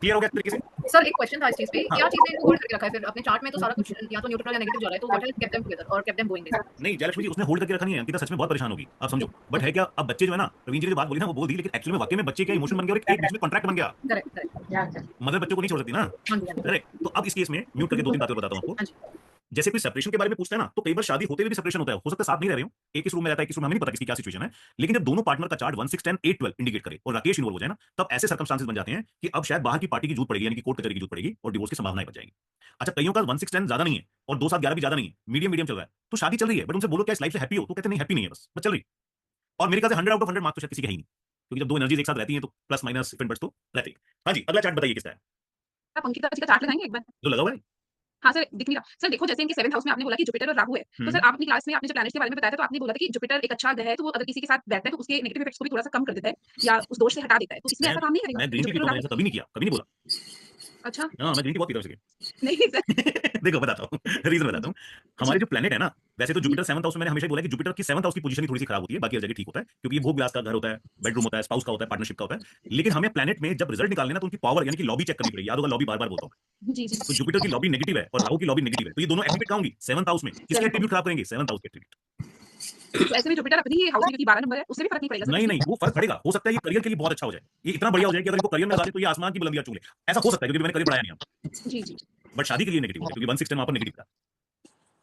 S1: क्लियर हो गया तरीके से?
S5: सर एक क्वेश्चन था इस चीज पे,
S1: हाँ।
S5: क्या चीज ने इनको होल्ड करके रखा है? फिर अपने चार्ट में तो सारा कुछ या तो न्यूट्रल या नेगेटिव जा रहा है, तो what has kept them together और केप्ट देम गोइंग दिस?
S1: नहीं जयलक्ष्मी जी, उसने होल्ड करके रखा नहीं है। अंकिता सच में बहुत परेशान होगी, आप समझो। बट है क्या, अब बच्चे जो है ना, प्रवीण जी ने जो बात बोली ना वो बोल दी, लेकिन एक्चुअली में वाकई में बच्चे का इमोशन बन गया और एक बीच में कॉन्ट्रैक्ट बन गया।
S5: Correct correct.
S1: मदर बच्चों को नहीं छोड़ सकती ना।
S5: हां जी।
S1: करेक्ट। तो अब इस केस में म्यूट करके 2-3 बातें बताता हूं
S5: हाँ जी।
S1: आपको। जैसे कोई सेपरेशन के बारे में पूछता है ना, तो कई बार शादी होते हुए भी सेपरेशन होता है, हो सकता है साथ नहीं रह रहे हो, एक इस रूम में रहता है, एक इस रूम में, हमें नहीं पता किसकी क्या सिचुएशन है। लेकिन जब दोनों पार्टनर का चार्ट 1 6 10 8 12 इंडिकेट करे और राकेश इन्वॉल्व हो जाए ना, तब ऐसे सर्कमस्टांसेस बन जाते हैं कि अब शायद बाहर की पार्टी की जरूरत पड़ेगी, यानी कि कोर्ट कचहरी की जरूरत पड़ेगी और डिवोर्स की संभावनाएं बच जाएंगी। अच्छा, कईयों का 1 6 10 ज्यादा नहीं है और 2 7 11 भी ज्यादा नहीं है, मीडियम मीडियम चल रहा है, तो शादी चल रही है। बट उनसे बोलो क्या इस लाइफ से हैप्पी हो, तो कहते नहीं हैप्पी नहीं है, बस चल रही। और मेरे ख्याल से 100 आउट ऑफ 100 मार्क्स तो शायद किसी के ही नहीं, क्योंकि जब दो एनर्जीज एक साथ रहती हैं तो प्लस माइनस डिफरेंट बट्स तो रहते हैं। हाँ जी, अगला चार्ट बताइए किसका है
S7: आप अंकिता जी का चार्ट लगाएंगे एक बार?
S1: जो लगा हुआ है?
S7: हाँ सर, दिख नहीं रहा सर। देखो जैसे इनके 7th हाउस में आपने बोला कि जुपिटर और राहु है, तो सर आप अपनी क्लास में आपने जब प्लैनेट्स के बारे में बताया था तो आपने बोला था कि जुपिटर एक अच्छा ग्रह है, तो वो अगर किसी के साथ बैठता है तो उसके नेगेटिव इफेक्ट्स को भी थोड़ा सा कम कर देता है या उस दोष से हटा देता है, तो इसमें ऐसा काम नहीं करेगा?
S1: मैं ग्रीन टी पीता हूं, ऐसा कभी नहीं किया, कभी नहीं बोला।
S7: अच्छा।
S1: हाँ, मैं ग्रीन टी बहुत पीता हूं इसलिए।
S7: नहीं सर।
S1: देखो बताता हूँ, रीजन बताता हूँ। हमारे जो प्लेनेट है ना, वैसे तो जुपिटर 7th हाउस में, मैंने हमेशा बोला कि जुपिटर की 7th हाउस की पोजीशन ही थोड़ी सी खराब होती है, बाकी हर जगह ठीक होता है, क्योंकि ये भोग विलास का घर होता है, बेडरूम होता है, स्पाउस का होता है, पार्टनरशिप का होता है। लेकिन हमें प्लेनेट में जब रिजल्ट निकालने ना, तो उनकी पावर यानी कि लॉबी चेक करनी पड़ेगी। याद होगा लॉबी बार बार बोलता हूँ।
S7: जी जी।
S1: तो जुपिटर की लॉबी नेगेटिव है और राहु की लॉबी नेगेटिव है, तो ये दोनों एक्टिवेट होंगी 7th हाउस में। किसके एट्रीब्यूट खराब करेंगे? 7th हाउस के एट्रीब्यूट।
S7: तो ऐसे में जुपिटर अपनी ही हाउस में क्योंकि 12 नंबर है, उससे भी फर्क नहीं पड़ेगा सर?
S1: नहीं नहीं, वो फर्क पड़ेगा। हो सकता है ये करियर के लिए बहुत अच्छा हो जाए, ये इतना बढ़िया हो जाए कि अगर इनको करियर में लगा दे तो ये आसमान की बुलंदियां छू ले। ऐसा हो सकता है, क्योंकि मैंने करियर पढ़ाया नहीं।
S7: जी जी।
S1: बट शादी के लिए नेगेटिव होगा, क्योंकि 1 6 10 वहां पर नेगेटिव था।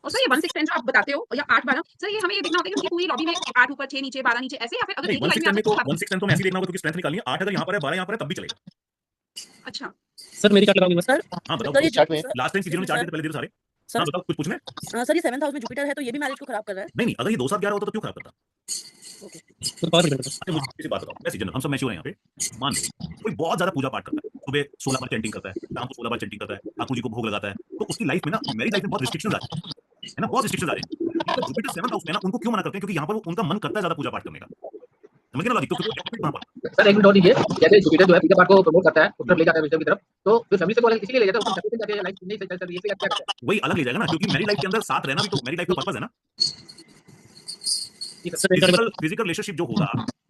S7: और सर ये 1 6 10 जो आप बताते हो या 8 12 सर ये हमें ये देखना होता है कि उसकी पूरी लॉबी में 8 ऊपर 6 नीचे 12 नीचे ऐसे या फिर अगर
S1: नहीं
S7: एक ही
S1: 1
S7: लाइन
S1: 6
S7: में
S1: 10 में तो
S7: आता है
S1: 1 6 10 तो मैं ऐसे ही देखना होगा क्योंकि स्ट्रेंथ निकालनी है। 8 अगर यहाँ पर है 12 यहाँ पर है तब भी चलेगा।
S7: अच्छा
S10: सर मेरी चार्ट लगाऊंगी सर।
S1: हाँ बताओ
S9: सर ये
S4: चार्ट में
S1: लास्ट टाइम सीजन में चार्ट देते पहले दिन सारे।
S9: सर
S1: हाँ बताओ कुछ पूछना है?
S9: सर ये 7th हाउस में जुपिटर है तो ये भी मैरिज को खराब कर रहा है।
S1: नहीं अगर ये 2 7 11 होता तो क्यों खराब करता?
S10: तो पावर डिपेंड
S1: अच्छा मुझे किसी बात बताओ, वैसे जनरल हम सब मैच्योर हैं यहाँ पे, मान लो कोई बहुत ज्यादा पूजा पाठ करता है, सुबह 16 बार चैंटिंग करता है, शाम को 16 बार चैंटिंग करता है, ठाकुर जी को भोग लगाता है, तो उसकी लाइफ में ना, मेरी लाइफ में बहुत रिस्ट्रिक्शंस आ रही है ना, बहुत रिस्ट्रिक्शंस आ रही है। तो जुपिटर 7th हाउस में ना उनको क्यों मना करते हैं? क्योंकि यहाँ पर उनका मन करता है ज्यादा पूजा पाठ करने का। समझ गए ना लॉजिक? तो फिर वो कहाँ पर?
S11: सर एक मिनट और दीजिए। जैसे जुपिटर जो है पूजा पाठ को प्रमोट करता है, उस तरफ ले जाता है विष्णु की तरफ, तो फिर फैमिली से को इसीलिए ले जाता है, उसको सर्किट जाके लाइफ नहीं सही चल रही है, क्या करता है?
S1: वही अलग ले जाएगा ना, क्योंकि मेरी लाइफ के अंदर साथ रहना भी तो मेरी लाइफ का पर्पस है ना।
S11: ठीक है सर।
S1: फिजिकल रिलेशनशिप जो होगा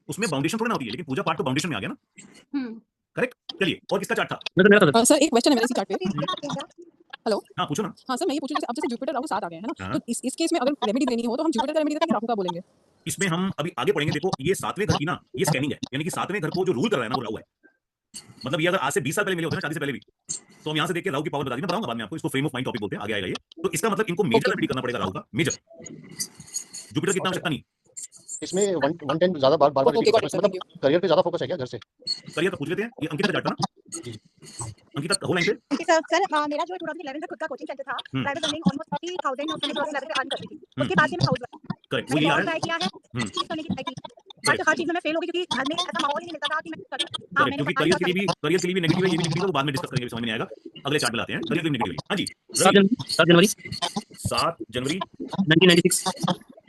S1: उसमें बाउंडेशन थोड़ी ना होती है, लेकिन पूजा पाठ तो बाउंडेशन में आ गया ना। करेक्ट। चलिए और किसका चार्ट था?
S9: सर एक क्वेश्चन है मेरे इसी चार्ट पे। हेलो
S1: हाँ पूछो ना।
S9: हाँ सर मैं ये पूछ रही हूँ, अब जैसे जुपिटर राहु साथ आ गए हैं ना,
S1: हाँ।
S9: तो इस केस में अगर रेमेडी देनी हो तो हम जुपिटर का रेमेडी देते हैं कि राहु का बोलेंगे?
S1: इसमें हम अभी आगे पढ़ेंगे। देखो ये 7वें घर की ना, ये स्कैनिंग है, यानी कि 7वें घर को जो रूल कर रहा है ना वो राहु है। मतलब ये अगर आज से 20 साल पहले मिले होते ना, शादी से पहले भी, तो हम यहाँ से देख के राहु की पावर बता दी। मैं बताऊंगा बाद में आपको, इसको फ्रेम ऑफ माइंड टॉपिक बोलते हैं, आगे आएगा ये। तो इसका मतलब इनको मेजर रेमेडी करना पड़ेगा राहु का, मेजर। जुपिटर की इतना आवश्यकता नहीं।
S4: इसमें 110 ज्यादा बार बार
S9: ओके गॉट इट सर,
S4: मतलब
S9: थैंक यू।
S4: करियर पे ज्यादा फोकस है क्या घर से?
S1: करियर तो पूछ लेते हैं। ये अंकिता का चार्ट था ना? अंकिता हो लाइन पे।
S3: सर मेरा जो 2011 में खुद का कोचिंग सेंटर था, प्राइवेट अर्निंग ऑलमोस्ट 40,000 उसमें 2011 पे अर्न करती थी। उसके बाद से मैं हाउस
S1: करेक्ट, वो
S3: मैंने
S1: ये आ
S3: बहुत
S1: रहा है।
S3: ट्राई किया है, चीज करने की ट्राई की, बट हर चीज में मैं फेल हो गई क्योंकि घर में ऐसा माहौल ही नहीं मिलता था कि मैं कर हां मैंने
S1: क्योंकि करियर के लिए भी नेगेटिव है, ये भी नेगेटिव है, तो बाद में डिस्कस करेंगे, समझ में नहीं आएगा। अगले चार्ट में लाते हैं। करियर के लिए नेगेटिव है। हां जी
S10: 7 जनवरी
S1: 7 जनवरी
S10: 1996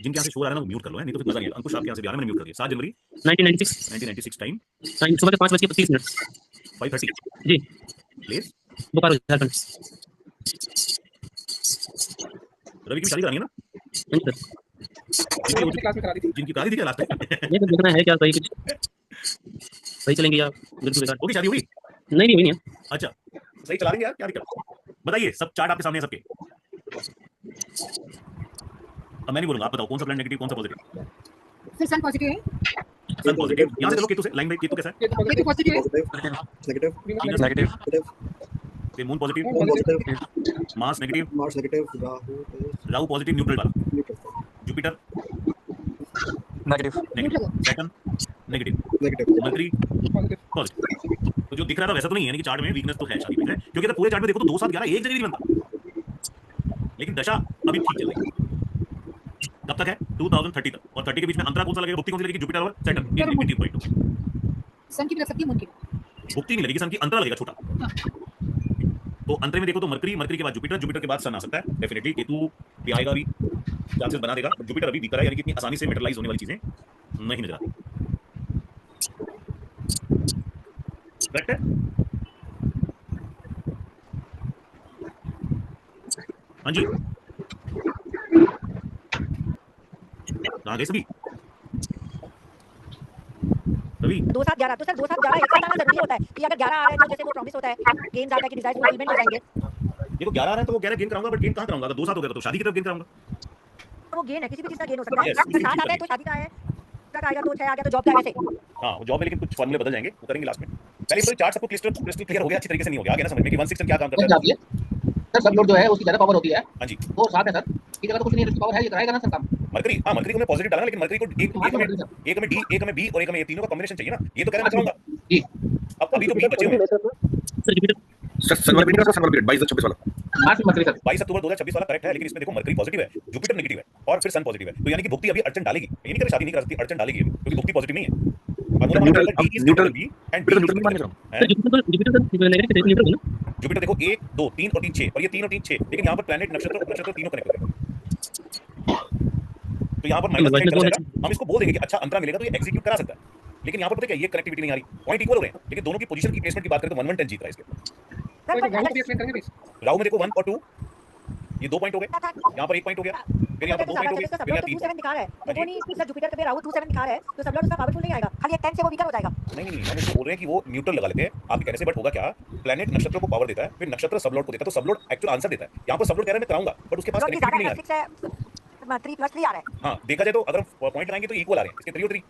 S1: जिनके यहाँ से शो आ रहा है ना वो म्यूट कर लो है, नहीं तो फिर मजा नहीं। अंकुश आपके यहाँ से भी आ रहा है, मैंने म्यूट कर दिया। 7 जनवरी
S10: 1996
S1: टाइम
S10: टाइम सुबह के 5:35
S1: 5:30
S10: जी
S1: प्लेस
S10: बोकारो झारखंड।
S1: रवि की भी शादी करानी है ना?
S10: नहीं सर
S8: क्लास में करा दी थी।
S1: जिनकी करा दी थी क्या लास्ट टाइम?
S10: ये तो देखना है क्या सही कुछ सही चलेंगे या बिल्कुल बेकार।
S1: होगी शादी हुई?
S10: नहीं हुई नहीं है।
S1: अच्छा सही चला लेंगे यार, क्या दिक्कत? बताइए, सब चार्ट आपके सामने है सबके। अब मैं नहीं बोलूंगा, आप बताओ कौन सा प्लान नेगेटिव कौन सा पॉजिटिव?
S2: फिर सन पॉजिटिव है।
S1: सन पॉजिटिव। यहाँ से चलो केतु से, लाइन बाई केतु कैसा है?
S2: केतु पॉजिटिव है।
S8: Negative
S1: negative. फिर moon positive, Mars negative,
S12: Mars negative,
S1: Rahu positive neutral वाला, Jupiter
S12: negative,
S1: Saturn negative, Mercury positive. तो जो दिख रहा था वैसा तो नहीं है, यानी कि चार्ट में वीकनेस तो है शादी में, क्योंकि अगर पूरे चार्ट में देखो तो 2 7 11 एक जगह नहीं बनता, लेकिन दशा अभी ठीक चल रही है। कब तक है? 2030 तक। और 30 के बीच में अंतरा कौन सा लगेगा? भुक्ति कौन सी लगेगी? जुपिटर और सैटर्न। ये नेगेटिव पॉइंट।
S2: सन की भी लग सकती है, मून की।
S1: भुक्ति नहीं लगेगी, सन की अंतरा लगेगा छोटा। तो अंतरे में देखो तो मरकरी के बाद जुपिटर के बाद सन आ सकता है डेफिनेटली। केतु भी आएगा, भी चांसेस बना देगा। जुपिटर अभी वीक है, यानी कि इतनी आसानी से मेटलाइज होने वाली चीजें नहीं नजर आती। करेक्ट है? हाँ जी कहाँ गए सभी? रवि
S6: 2 7 11 तो सर 2 7 11 एक साथ आना जरूरी होता है कि अगर 11 आ रहा है तो जैसे वो प्रॉमिस होता है, गेम्स आता है कि डिजायर फुलफिलमेंट हो जाएंगे।
S1: देखो 11 आ रहा है तो वो 11 गेन कराऊंगा, बट गेन कहाँ कराऊंगा? अगर 2 7 हो गया तो शादी की तरफ गेन कराऊंगा।
S6: वो गेन है, किसी भी चीज का गेन हो सकता है।
S1: Yes,
S6: अगर 7 आता है तो शादी का है, तक आएगा तो 6 आ गया तो जॉब का है वैसे।
S1: हाँ वो जॉब में, लेकिन कुछ फॉर्मूले बदल जाएंगे, वो करेंगे लास्ट में। पहले तो चार्ट सबको क्रिस्टल क्लियर हो गया अच्छी तरीके से, नहीं हो गया? आगे ना समझ में कि 1 6 क्या काम करता है।
S11: सर सब लोड जो है उसकी ज्यादा पावर होती है।
S1: हाँ जी
S11: वो साथ है सर, की जगह तो कुछ नहीं है, पावर है, ये कराएगा ना सर काम।
S1: मरकरी, हाँ मरकरी को मैं पॉजिटिव डाला, लेकिन मरकरी को एक में डी, एक में बी और एक में ए, तीनों का कॉम्बिनेशन चाहिए ना। ये तो कह रहे मैं कराऊंगा
S11: जी।
S1: अब अभी तो बी बचे हुए हैं।
S10: सर जुपिटर
S12: सनवर पीरियड का सनवर पीरियड 22 26 वाला।
S11: मार्च में मरकरी सर
S1: 22 अक्टूबर 2026 वाला करेक्ट है, लेकिन इसमें देखो मरकरी पॉजिटिव है, जुपिटर नेगेटिव है और फिर सन पॉजिटिव है। तो यानी कि भुक्ति अभी अड़चन डालेगी। ये नहीं कर शादी नहीं कर सकती, अड़चन डालेगी क्योंकि भुक्ति पॉजिटिव नहीं है।
S12: न्यूट्रल
S1: बी एंड
S12: फिर न्यूट्रल नहीं मानेगा।
S10: सर जुपिटर नेगेटिव न्यूट्रल ना।
S1: जुपिटर देखो 1 2 3 और 3 6, और ये 3 और 3 6, लेकिन यहाँ पर प्लैनेट नक्षत्र तीनों कनेक्ट हो गए। तो यहाँ पर माइनस चला जाएगा। हम इसको बोल देंगे कि अच्छा अंतरा मिलेगा तो ये एग्जीक्यूट करा सकता है, लेकिन यहाँ पर पता है क्या, ये कनेक्टिविटी नहीं आ रही, पॉइंट इक्वल हो रहे हैं, लेकिन दोनों की पोजीशन की प्लेसमेंट की बात करें तो 1 1 10 जीत रहा है इसके।
S8: तो राहु को भी एक्सप्लेन करेंगे प्लीज।
S1: राहु में देखो 1 और 2, ये 2 पॉइंट हो गए, यहाँ पर 1 पॉइंट हो गया, फिर यहाँ पर 2 पॉइंट हो गए,
S6: सब
S1: फिर यहाँ
S6: लोग
S1: 3
S6: तो 27 दिखा रहा है, तो वो नहीं इसमें जुपिटर पे राहु 27 दिखा रहा है, तो सब लोग उसका पावरफुल नहीं आएगा, खाली एक 10 से वो वीकर हो जाएगा।
S1: नहीं हम इसको बोल रहे हैं कि वो न्यूट्रल लगा लेते हैं आपके कहने से, बट होगा क्या, प्लैनेट नक्षत्र को पावर देता है, फिर नक्षत्र सबलोड को देता है, तो सबलोड एक्चुअल आंसर देता है। यहाँ पर सबलोड कह रहा है मैं कराऊंगा, बट उसके पास कनेक्टिविटी नहीं आ रही।
S6: 3 + 3 आ रहा है।
S1: हाँ देखा जाए तो अगर पॉइंट लगाएंगे तो इक्वल आ रहे हैं इसके 3 और 3,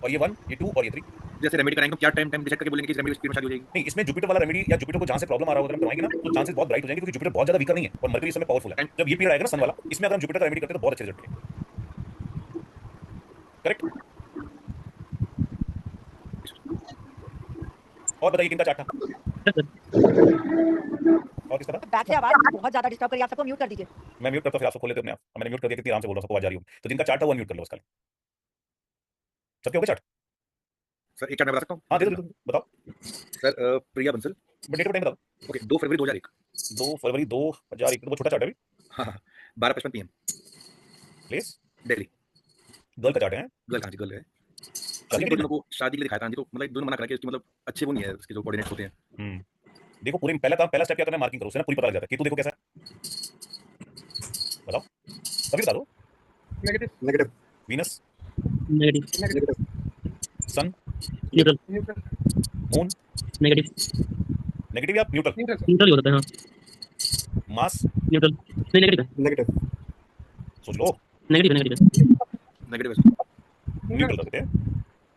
S1: और ये 1 ये 2 और ये 3।
S12: जैसे रेमेडी कराएंगे तो क्या टाइम डिसाइड करके बोलेंगे कि रेमेडी स्पीड में शादी हो जाएगी?
S1: नहीं, इसमें जुपिटर वाला रेमेडी या जुपिटर को जहां से प्रॉब्लम आ रहा होगा, अगर हम करवाएंगे ना तो चांसेस बहुत ब्राइट हो जाएंगे, क्योंकि जुपिटर बहुत ज्यादा वीकर नहीं है और मरकरी इस समय पावरफुल है। जब ये पीरियड आएगा ना सन वाला, इसमें अगर हम जुपिटर का रेमेडी करते हैं तो बहुत अच्छे रिजल्ट मिलेंगे। करेक्ट। और बताइए किनका चार्ट था और किस तरह?
S6: बैक से आवाज बहुत ज्यादा डिस्टर्ब कर रही है, आप सबको म्यूट कर दीजिए।
S1: मैं म्यूट करता हूं, फिर आप खोल लेते हो अपने आप। मैंने म्यूट कर दिया, कितनी आराम से बोल रहा हूं, सबको आवाज आ रही हो। तो जिनका चार्ट था वो म्यूट कर लो उसका। सबके हो गए चार्ट?
S12: सर एक चार्ट मैं बता सकता हूँ?
S1: हाँ दे दो, बताओ
S12: sir Priya Bansal.
S1: Date of time बताओ।
S12: ओके 2 फरवरी 2001।
S1: 2 फरवरी 2001, तो बहुत छोटा चार्ट है अभी।
S12: हाँ 12:55 PM।
S1: प्लेस
S12: दिल्ली।
S1: गर्ल का चार्ट है।
S12: गर्ल, हाँ जी गर्ल है।
S1: शादी
S12: दोनों को शादी के लिए दिखाया था, तो मतलब दोनों मना करा कि उसकी मतलब अच्छे वो नहीं है, उसके जो कोऑर्डिनेट्स होते हैं।
S1: देखो पूरी पहला स्टेप क्या करना है, मार्किंग करो, उससे ना पूरी पता लग जाता है। केतु देखो कैसा है, बताओ सभी बता दो।
S8: Negative.
S1: Venus
S10: negative.
S1: Sun
S10: neutral.
S1: Moon
S10: negative.
S1: Negative या न्यूट्रल?
S10: न्यूट्रल ही होता है। हाँ
S1: मास
S10: न्यूट्रल। नहीं नेगेटिव है।
S8: नेगेटिव।
S10: नेगेटिव
S1: सोच लो।
S10: है।
S12: नेगेटिव है।
S1: न्यूट्रल कर देते हैं।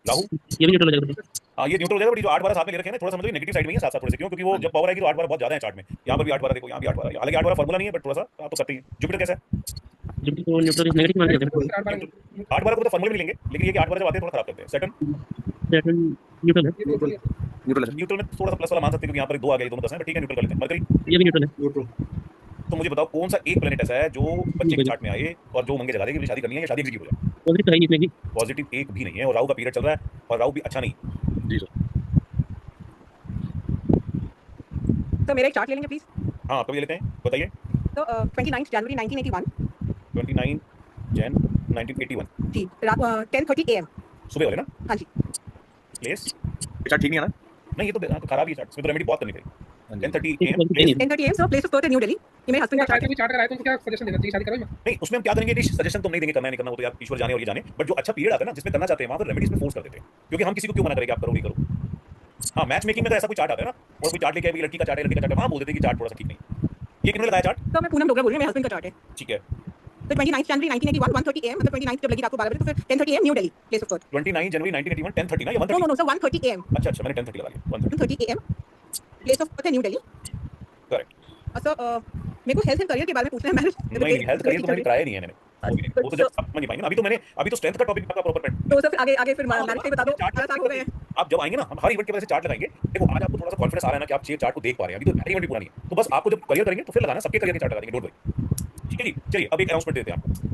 S1: राहु
S10: ये भी न्यूट्रल हो जाएगा।
S1: हाँ ये न्यूट्रल हो जाएगा, बट जो 8-12 साथ में ले रखे हैं थोड़ा समझो नेगेटिव साइड में ही है, साथ साथ थोड़े से, क्यों? क्योंकि वो जब पावर आएगी तो 8-12 बहुत ज्यादा है चार्ट में। यहाँ पर भी 8-12 देखो, यहाँ भी 8-12, हालांकि 8-12 फॉर्मूला नहीं है, बट थोड़ा सा आप तो करते ही। जुपिटर कैसा है?
S10: जुपिटर को न्यूट्रल नेगेटिव मान लिया जाता है।
S1: 8-12 को तो फॉर्मूले में लेंगे, लेकिन ये कि 8-12 जब आते हैं थोड़ा खराब करते हैं। सैटर्न
S10: न्यूट्रल है।
S1: न्यूट्रल में थोड़ा सा प्लस वाला मान सकते हैं, क्योंकि यहाँ पर 2 आ गए, दोनों 10 है, बट ठीक है न्यूट्रल कर लेते हैं। मरकरी
S10: ये भी न्यूट्रल है।
S1: तो मुझे बताओ कौन सा एक प्लेनेट ऐसा है जो बच्चे के चार्ट में आए और जो मंगे जगा दे कि मुझे शादी करनी है या शादी एग्जीक्यूट हो जाए?
S10: पॉजिटिव तो है ही इसमें भी।
S1: पॉजिटिव एक भी नहीं है, और राहु का पीरियड चल रहा है और राहु भी अच्छा नहीं।
S12: जी सर।
S3: तो मेरा एक चार्ट ले लेंगे प्लीज।
S1: हाँ कभी लेते हैं, बताइए।
S3: तो 29 जनवरी 1981
S1: 29 जैन 1981
S3: जी, रात 10:30 AM।
S1: सुबह वाले ना?
S3: हाँ जी।
S1: प्लेस
S12: चार्ट ठीक नहीं है ना?
S1: नहीं, ये तो खराब ही है चार्ट, इसमें तो रेमेडी बहुत करनी पड़ेगी। 10:30 AM
S3: 10:30 AM, so place of birth new Delhi. ये मेरे हस्बैंड का चार्ट है।
S8: चार्ट कराया तो क्या सजेशन देना चाहिए शादी करो?
S1: नहीं, उसमें हम क्या करेंगे, सजेशन तो नहीं देंगे, करना है नहीं करना वो तो यार ईश्वर जाने और ये जाने, बट जो अच्छा पीरियड आता है ना जिसमें करना चाहते हैं वहां पर रेमेडीज में फोर्स कर देते हैं, क्योंकि हम किसी को क्यों मना करेंगे आप करो नहीं करो। हाँ मैच मेकिंग में तो ऐसा कोई चार्ट आता है ना, और कोई चार्ट लेके आए लड़की का चार्ट है, लड़की का चार्ट है, वहां बोल देते हैं कि चार्ट थोड़ा सा ठीक नहीं। ये किन्होंने लगाया चार्ट?
S3: तो मैं पूनम डोगरा बोल रही हूँ, मेरे हस्बैंड का चार्ट है।
S1: ठीक है।
S3: तो 29 जनवरी 1981 1:30 AM, मतलब 29 जब लगी रात को 12 बजे, तो फिर 10:30 AM New Delhi place of birth.
S1: 29 जनवरी 1981 10:30 ना या 1:30?
S3: No sir 1:30 AM।
S1: अच्छा मैंने 10:30 लगा लिया।
S3: 1:30 AM प्लेस ऑफ बर्थ है न्यू दिल्ली।
S1: करेक्ट।
S3: सर मेरे को हेल्थ एंड करियर के बारे में पूछना है मैंने।
S1: नहीं हेल्थ करियर तो मैंने कराया नहीं है मैंने, वो तो जब समझ नहीं पाएंगे ना, अभी तो स्ट्रेंथ का टॉपिक का प्रॉपर पेट।
S3: तो सर फिर आगे फिर मैरिज पे बता दो। 4 साल हो गए हैं।
S1: आप जब आएंगे ना हम हर इवेंट के वजह से चार्ट लगाएंगे। देखो आज आपको थोड़ा सा कॉन्फिडेंस आ रहा है ना कि आप चार्ट को देख पा रहे हैं, अभी तो हर इवेंट भी पूरा नहीं है, तो बस आपको जब करियर करेंगे तो फिर लगाना, सबके करियर के चार्ट लगा देंगे, डोंट वरी। ठीक है जी, चलिए अब एक अनाउंसमेंट देते हैं आपको।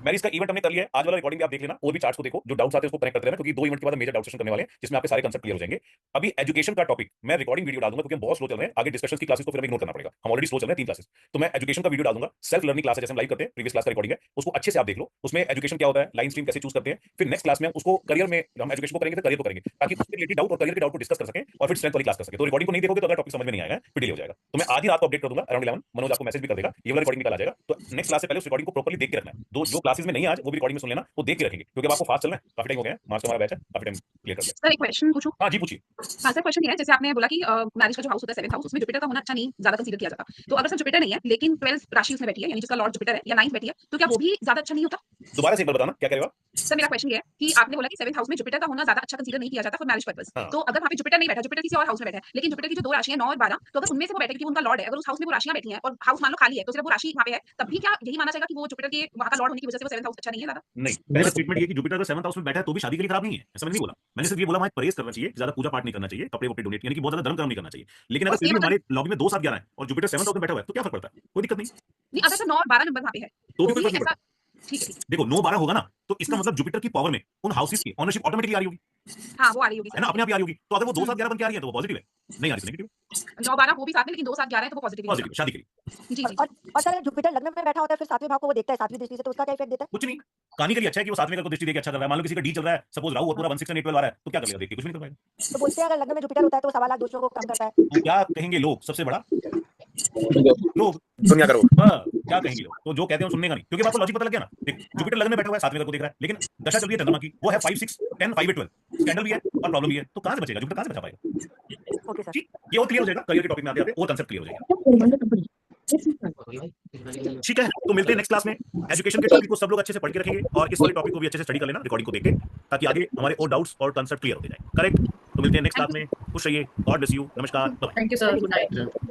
S1: मैरिज का इवेंट हमने कर लिया है, आज वाला रिकॉर्डिंग भी आप देख लेना, और भी चार्ट्स को देखो, जो डाउट्स आते हैं उसको कनेक्ट करते रहना, क्योंकि 2 इवेंट के बाद मेजर डाउट सेशन करने वाले हैं जिसमें आपके सारे कांसेप्ट क्लियर हो जाएंगे। अभी एजुकेशन का टॉपिक मैं रिकॉर्डिंग वीडियो डाल दूंगा, क्योंकि हम बहुत स्लो चल रहे हैं, आगे डिस्कशन की क्लासेस को फिर इग्नोर करना पड़ेगा, हम ऑलरेडी स्लो चल रहे हैं 3 क्लासेस, तो मैं एजुकेशन का वीडियो डाल दूंगा। सेल्फ लर्निंग क्लास है जैसे हम लाइव करते हैं, प्रीवियस क्लास का रिकॉर्डिंग है, उसको अच्छे से आप देख लो, उसमें एजुकेशन क्या होता है, लाइन स्ट्रीम कैसे चूज करते हैं, फिर नेक्स्ट क्लास में हम उसको करियर में हम एजुकेशन को करेंगे तो करियर को करेंगे, ताकि उसके रिलेटेड डाउट और करियर के डाउट को डिस्कस कर सकें और फिर स्ट्रेंथ वाली क्लास कर सकें। तो रिकॉर्डिंग को नहीं देखोगे तो अगर टॉपिक समझ में नहीं आएगा फिर डिले हो जाएगा, तो मैं आज ही रात को अपडेट कर दूंगा अराउंड 11, मनोज आपको मैसेज भी कर देगा, ये वाला रिकॉर्डिंग निकल आ जाएगा। तो नेक्स्ट क्लास से पहले उस रिकॉर्डिंग को प्रॉपर्ली देख के रखना है, जो क्लासेस में नहीं आज वो भी रिकॉर्डिंग में सुन लेना, वो देख के रखेंगे, क्योंकि अब आपको फास्ट चलना है, काफी टाइम हो गया है, मार्च का हमारा बैच है, काफी टाइम क्लियर कर दिया।
S7: सर एक क्वेश्चन पूछूं?
S1: हाँ जी पूछिए।
S7: हाँ सर क्वेश्चन ये है, जैसे आपने बोला कि मैरिज का जो हाउस होता है 7th हाउस, उसमें जुपिटर का होना अच्छा नहीं ज्यादा कंसीडर किया जाता, तो अगर सर जुपिटर नहीं है लेकिन 12th राशि उसमें बैठी है, यानी जिसका लॉर्ड जुपिटर है या 9th बैठी है, तो क्या वो भी ज्यादा अच्छा नहीं होता?
S1: दोबारा से एक बार बताना क्या करेगा।
S7: सर मेरा क्वेश्चन ये है कि आपने बोला कि 7th हाउस में जुपिटर का होना ज्यादा अच्छा कंसीडर नहीं किया जाता फॉर मैरिज पर्पस,
S1: हाँ।
S7: तो अगर वहाँ पे जुपिटर नहीं बैठा, जुपिटर किसी और हाउस में बैठा है, लेकिन जुपिटर की जो 2 राशियां 9 और 12, तो अगर उनमें से वो बैठे क्योंकि उनका लॉर्ड है, अगर उस हाउस में वो राशियां बैठी हैं और हाउस मान लो खाली है, तो सिर्फ वो राशि वहाँ पे है, तब भी क्या यही माना जाएगा कि वो जुपिटर के वहाँ का लॉर्ड होने की वजह से वो 7th हाउस अच्छा नहीं है ज्यादा?
S1: नहीं, पहला स्टेटमेंट ये कि जुपिटर अगर 7th हाउस में बैठा है तो भी शादी के लिए खराब नहीं है, ऐसा मैंने नहीं बोला। मैंने सिर्फ ये बोला वहां परहेज करना चाहिए, ज्यादा पूजा पाठ नहीं करना चाहिए, कपड़े वपड़े डोनेट यानी कि बहुत ज्यादा धर्म कर्म नहीं करना चाहिए। लेकिन अगर फिर भी हमारे लॉग में 2 7 11 है और जुपिटर 7th हाउस में बैठा हुआ है तो क्या फर्क पड़ता है, कोई दिक्कत नहीं।
S7: नहीं अगर सर 9 और 12 नंबर वहाँ पे है
S1: तो भी कोई फर्क नहीं
S7: ऐसा
S1: पड़ता।
S7: ठीक है।
S1: देखो 9 12 होगा ना तो इसका मतलब जुपिटर की पावर में उन हाउसेस की ओनरशिप ऑटोमेटिकली आ रही होगी,
S7: हाँ वो आ रही होगी
S1: है ना, अपने आप ही आ रही होगी। तो अगर वो 2 7 11 बन के आ रही है तो वो पॉजिटिव है, नहीं आ रही नेगेटिव।
S7: 9 12 वो भी साथ में, लेकिन 2 7 11 है तो वो पॉजिटिव
S1: पॉजिटिव शादी के लिए।
S7: जी जी।
S6: और सर जुपिटर लग्न में बैठा होता है, फिर 7वें भाव को वो देखता है 7वीं दृष्टि से, तो उसका क्या इफेक्ट देता है?
S1: कुछ नहीं, कहानी के लिए अच्छा है कि वो 7वें घर को दृष्टि देके अच्छा कर रहा है। मान लो किसी का डी चल रहा है, सपोज राहु पूरा 1 6 8 12 आ रहा है, तो क्या कर लेगा देख के, कुछ नहीं कर पाएगा।
S6: तो बोलते हैं अगर लग्न में जुपिटर होता है तो 1.25 लाख दोषों को कम करता है।
S1: तो क्या कहेंगे लोग, सबसे बड़ा लोग
S12: दुनिया करो
S1: क्या कहेंगे लोग, तो जो कहते हैं सुनने का नहीं, क्योंकि आपको लॉजिक पता लग गया ना। देख जुपिटर लग्न में बैठा हुआ है, 7वें घर को देख रहा है, लेकिन दशा चल रही है चंद्रमा की, वो है 5 6 10 5 12, स्कैंडल भी है और प्रॉब्लम भी है, तो कहां से बचेगा जुपिटर, कहां से बचा पाएगा।
S6: ओके सर,
S1: ठीक, ये और क्लियर हो जाएगा, करियर के टॉपिक में आते आते वो कांसेप्ट क्लियर हो जाएगा। ठीक है, तो मिलते हैं नेक्स्ट क्लास में। एजुकेशन के टॉपिक को सब लोग अच्छे से पढ़ के रखेंगे और इस वाले टॉपिक को भी अच्छे से स्टडी कर लेना रिकॉर्डिंग को देख के, ताकि आगे हमारे और डाउट्स और कंसेप्ट क्लियर होते जाए। करेक्ट? तो मिलते हैं नेक्स्ट क्लास में। खुश रहिए। God bless you. नमस्कार।
S2: Thank you sir, good night.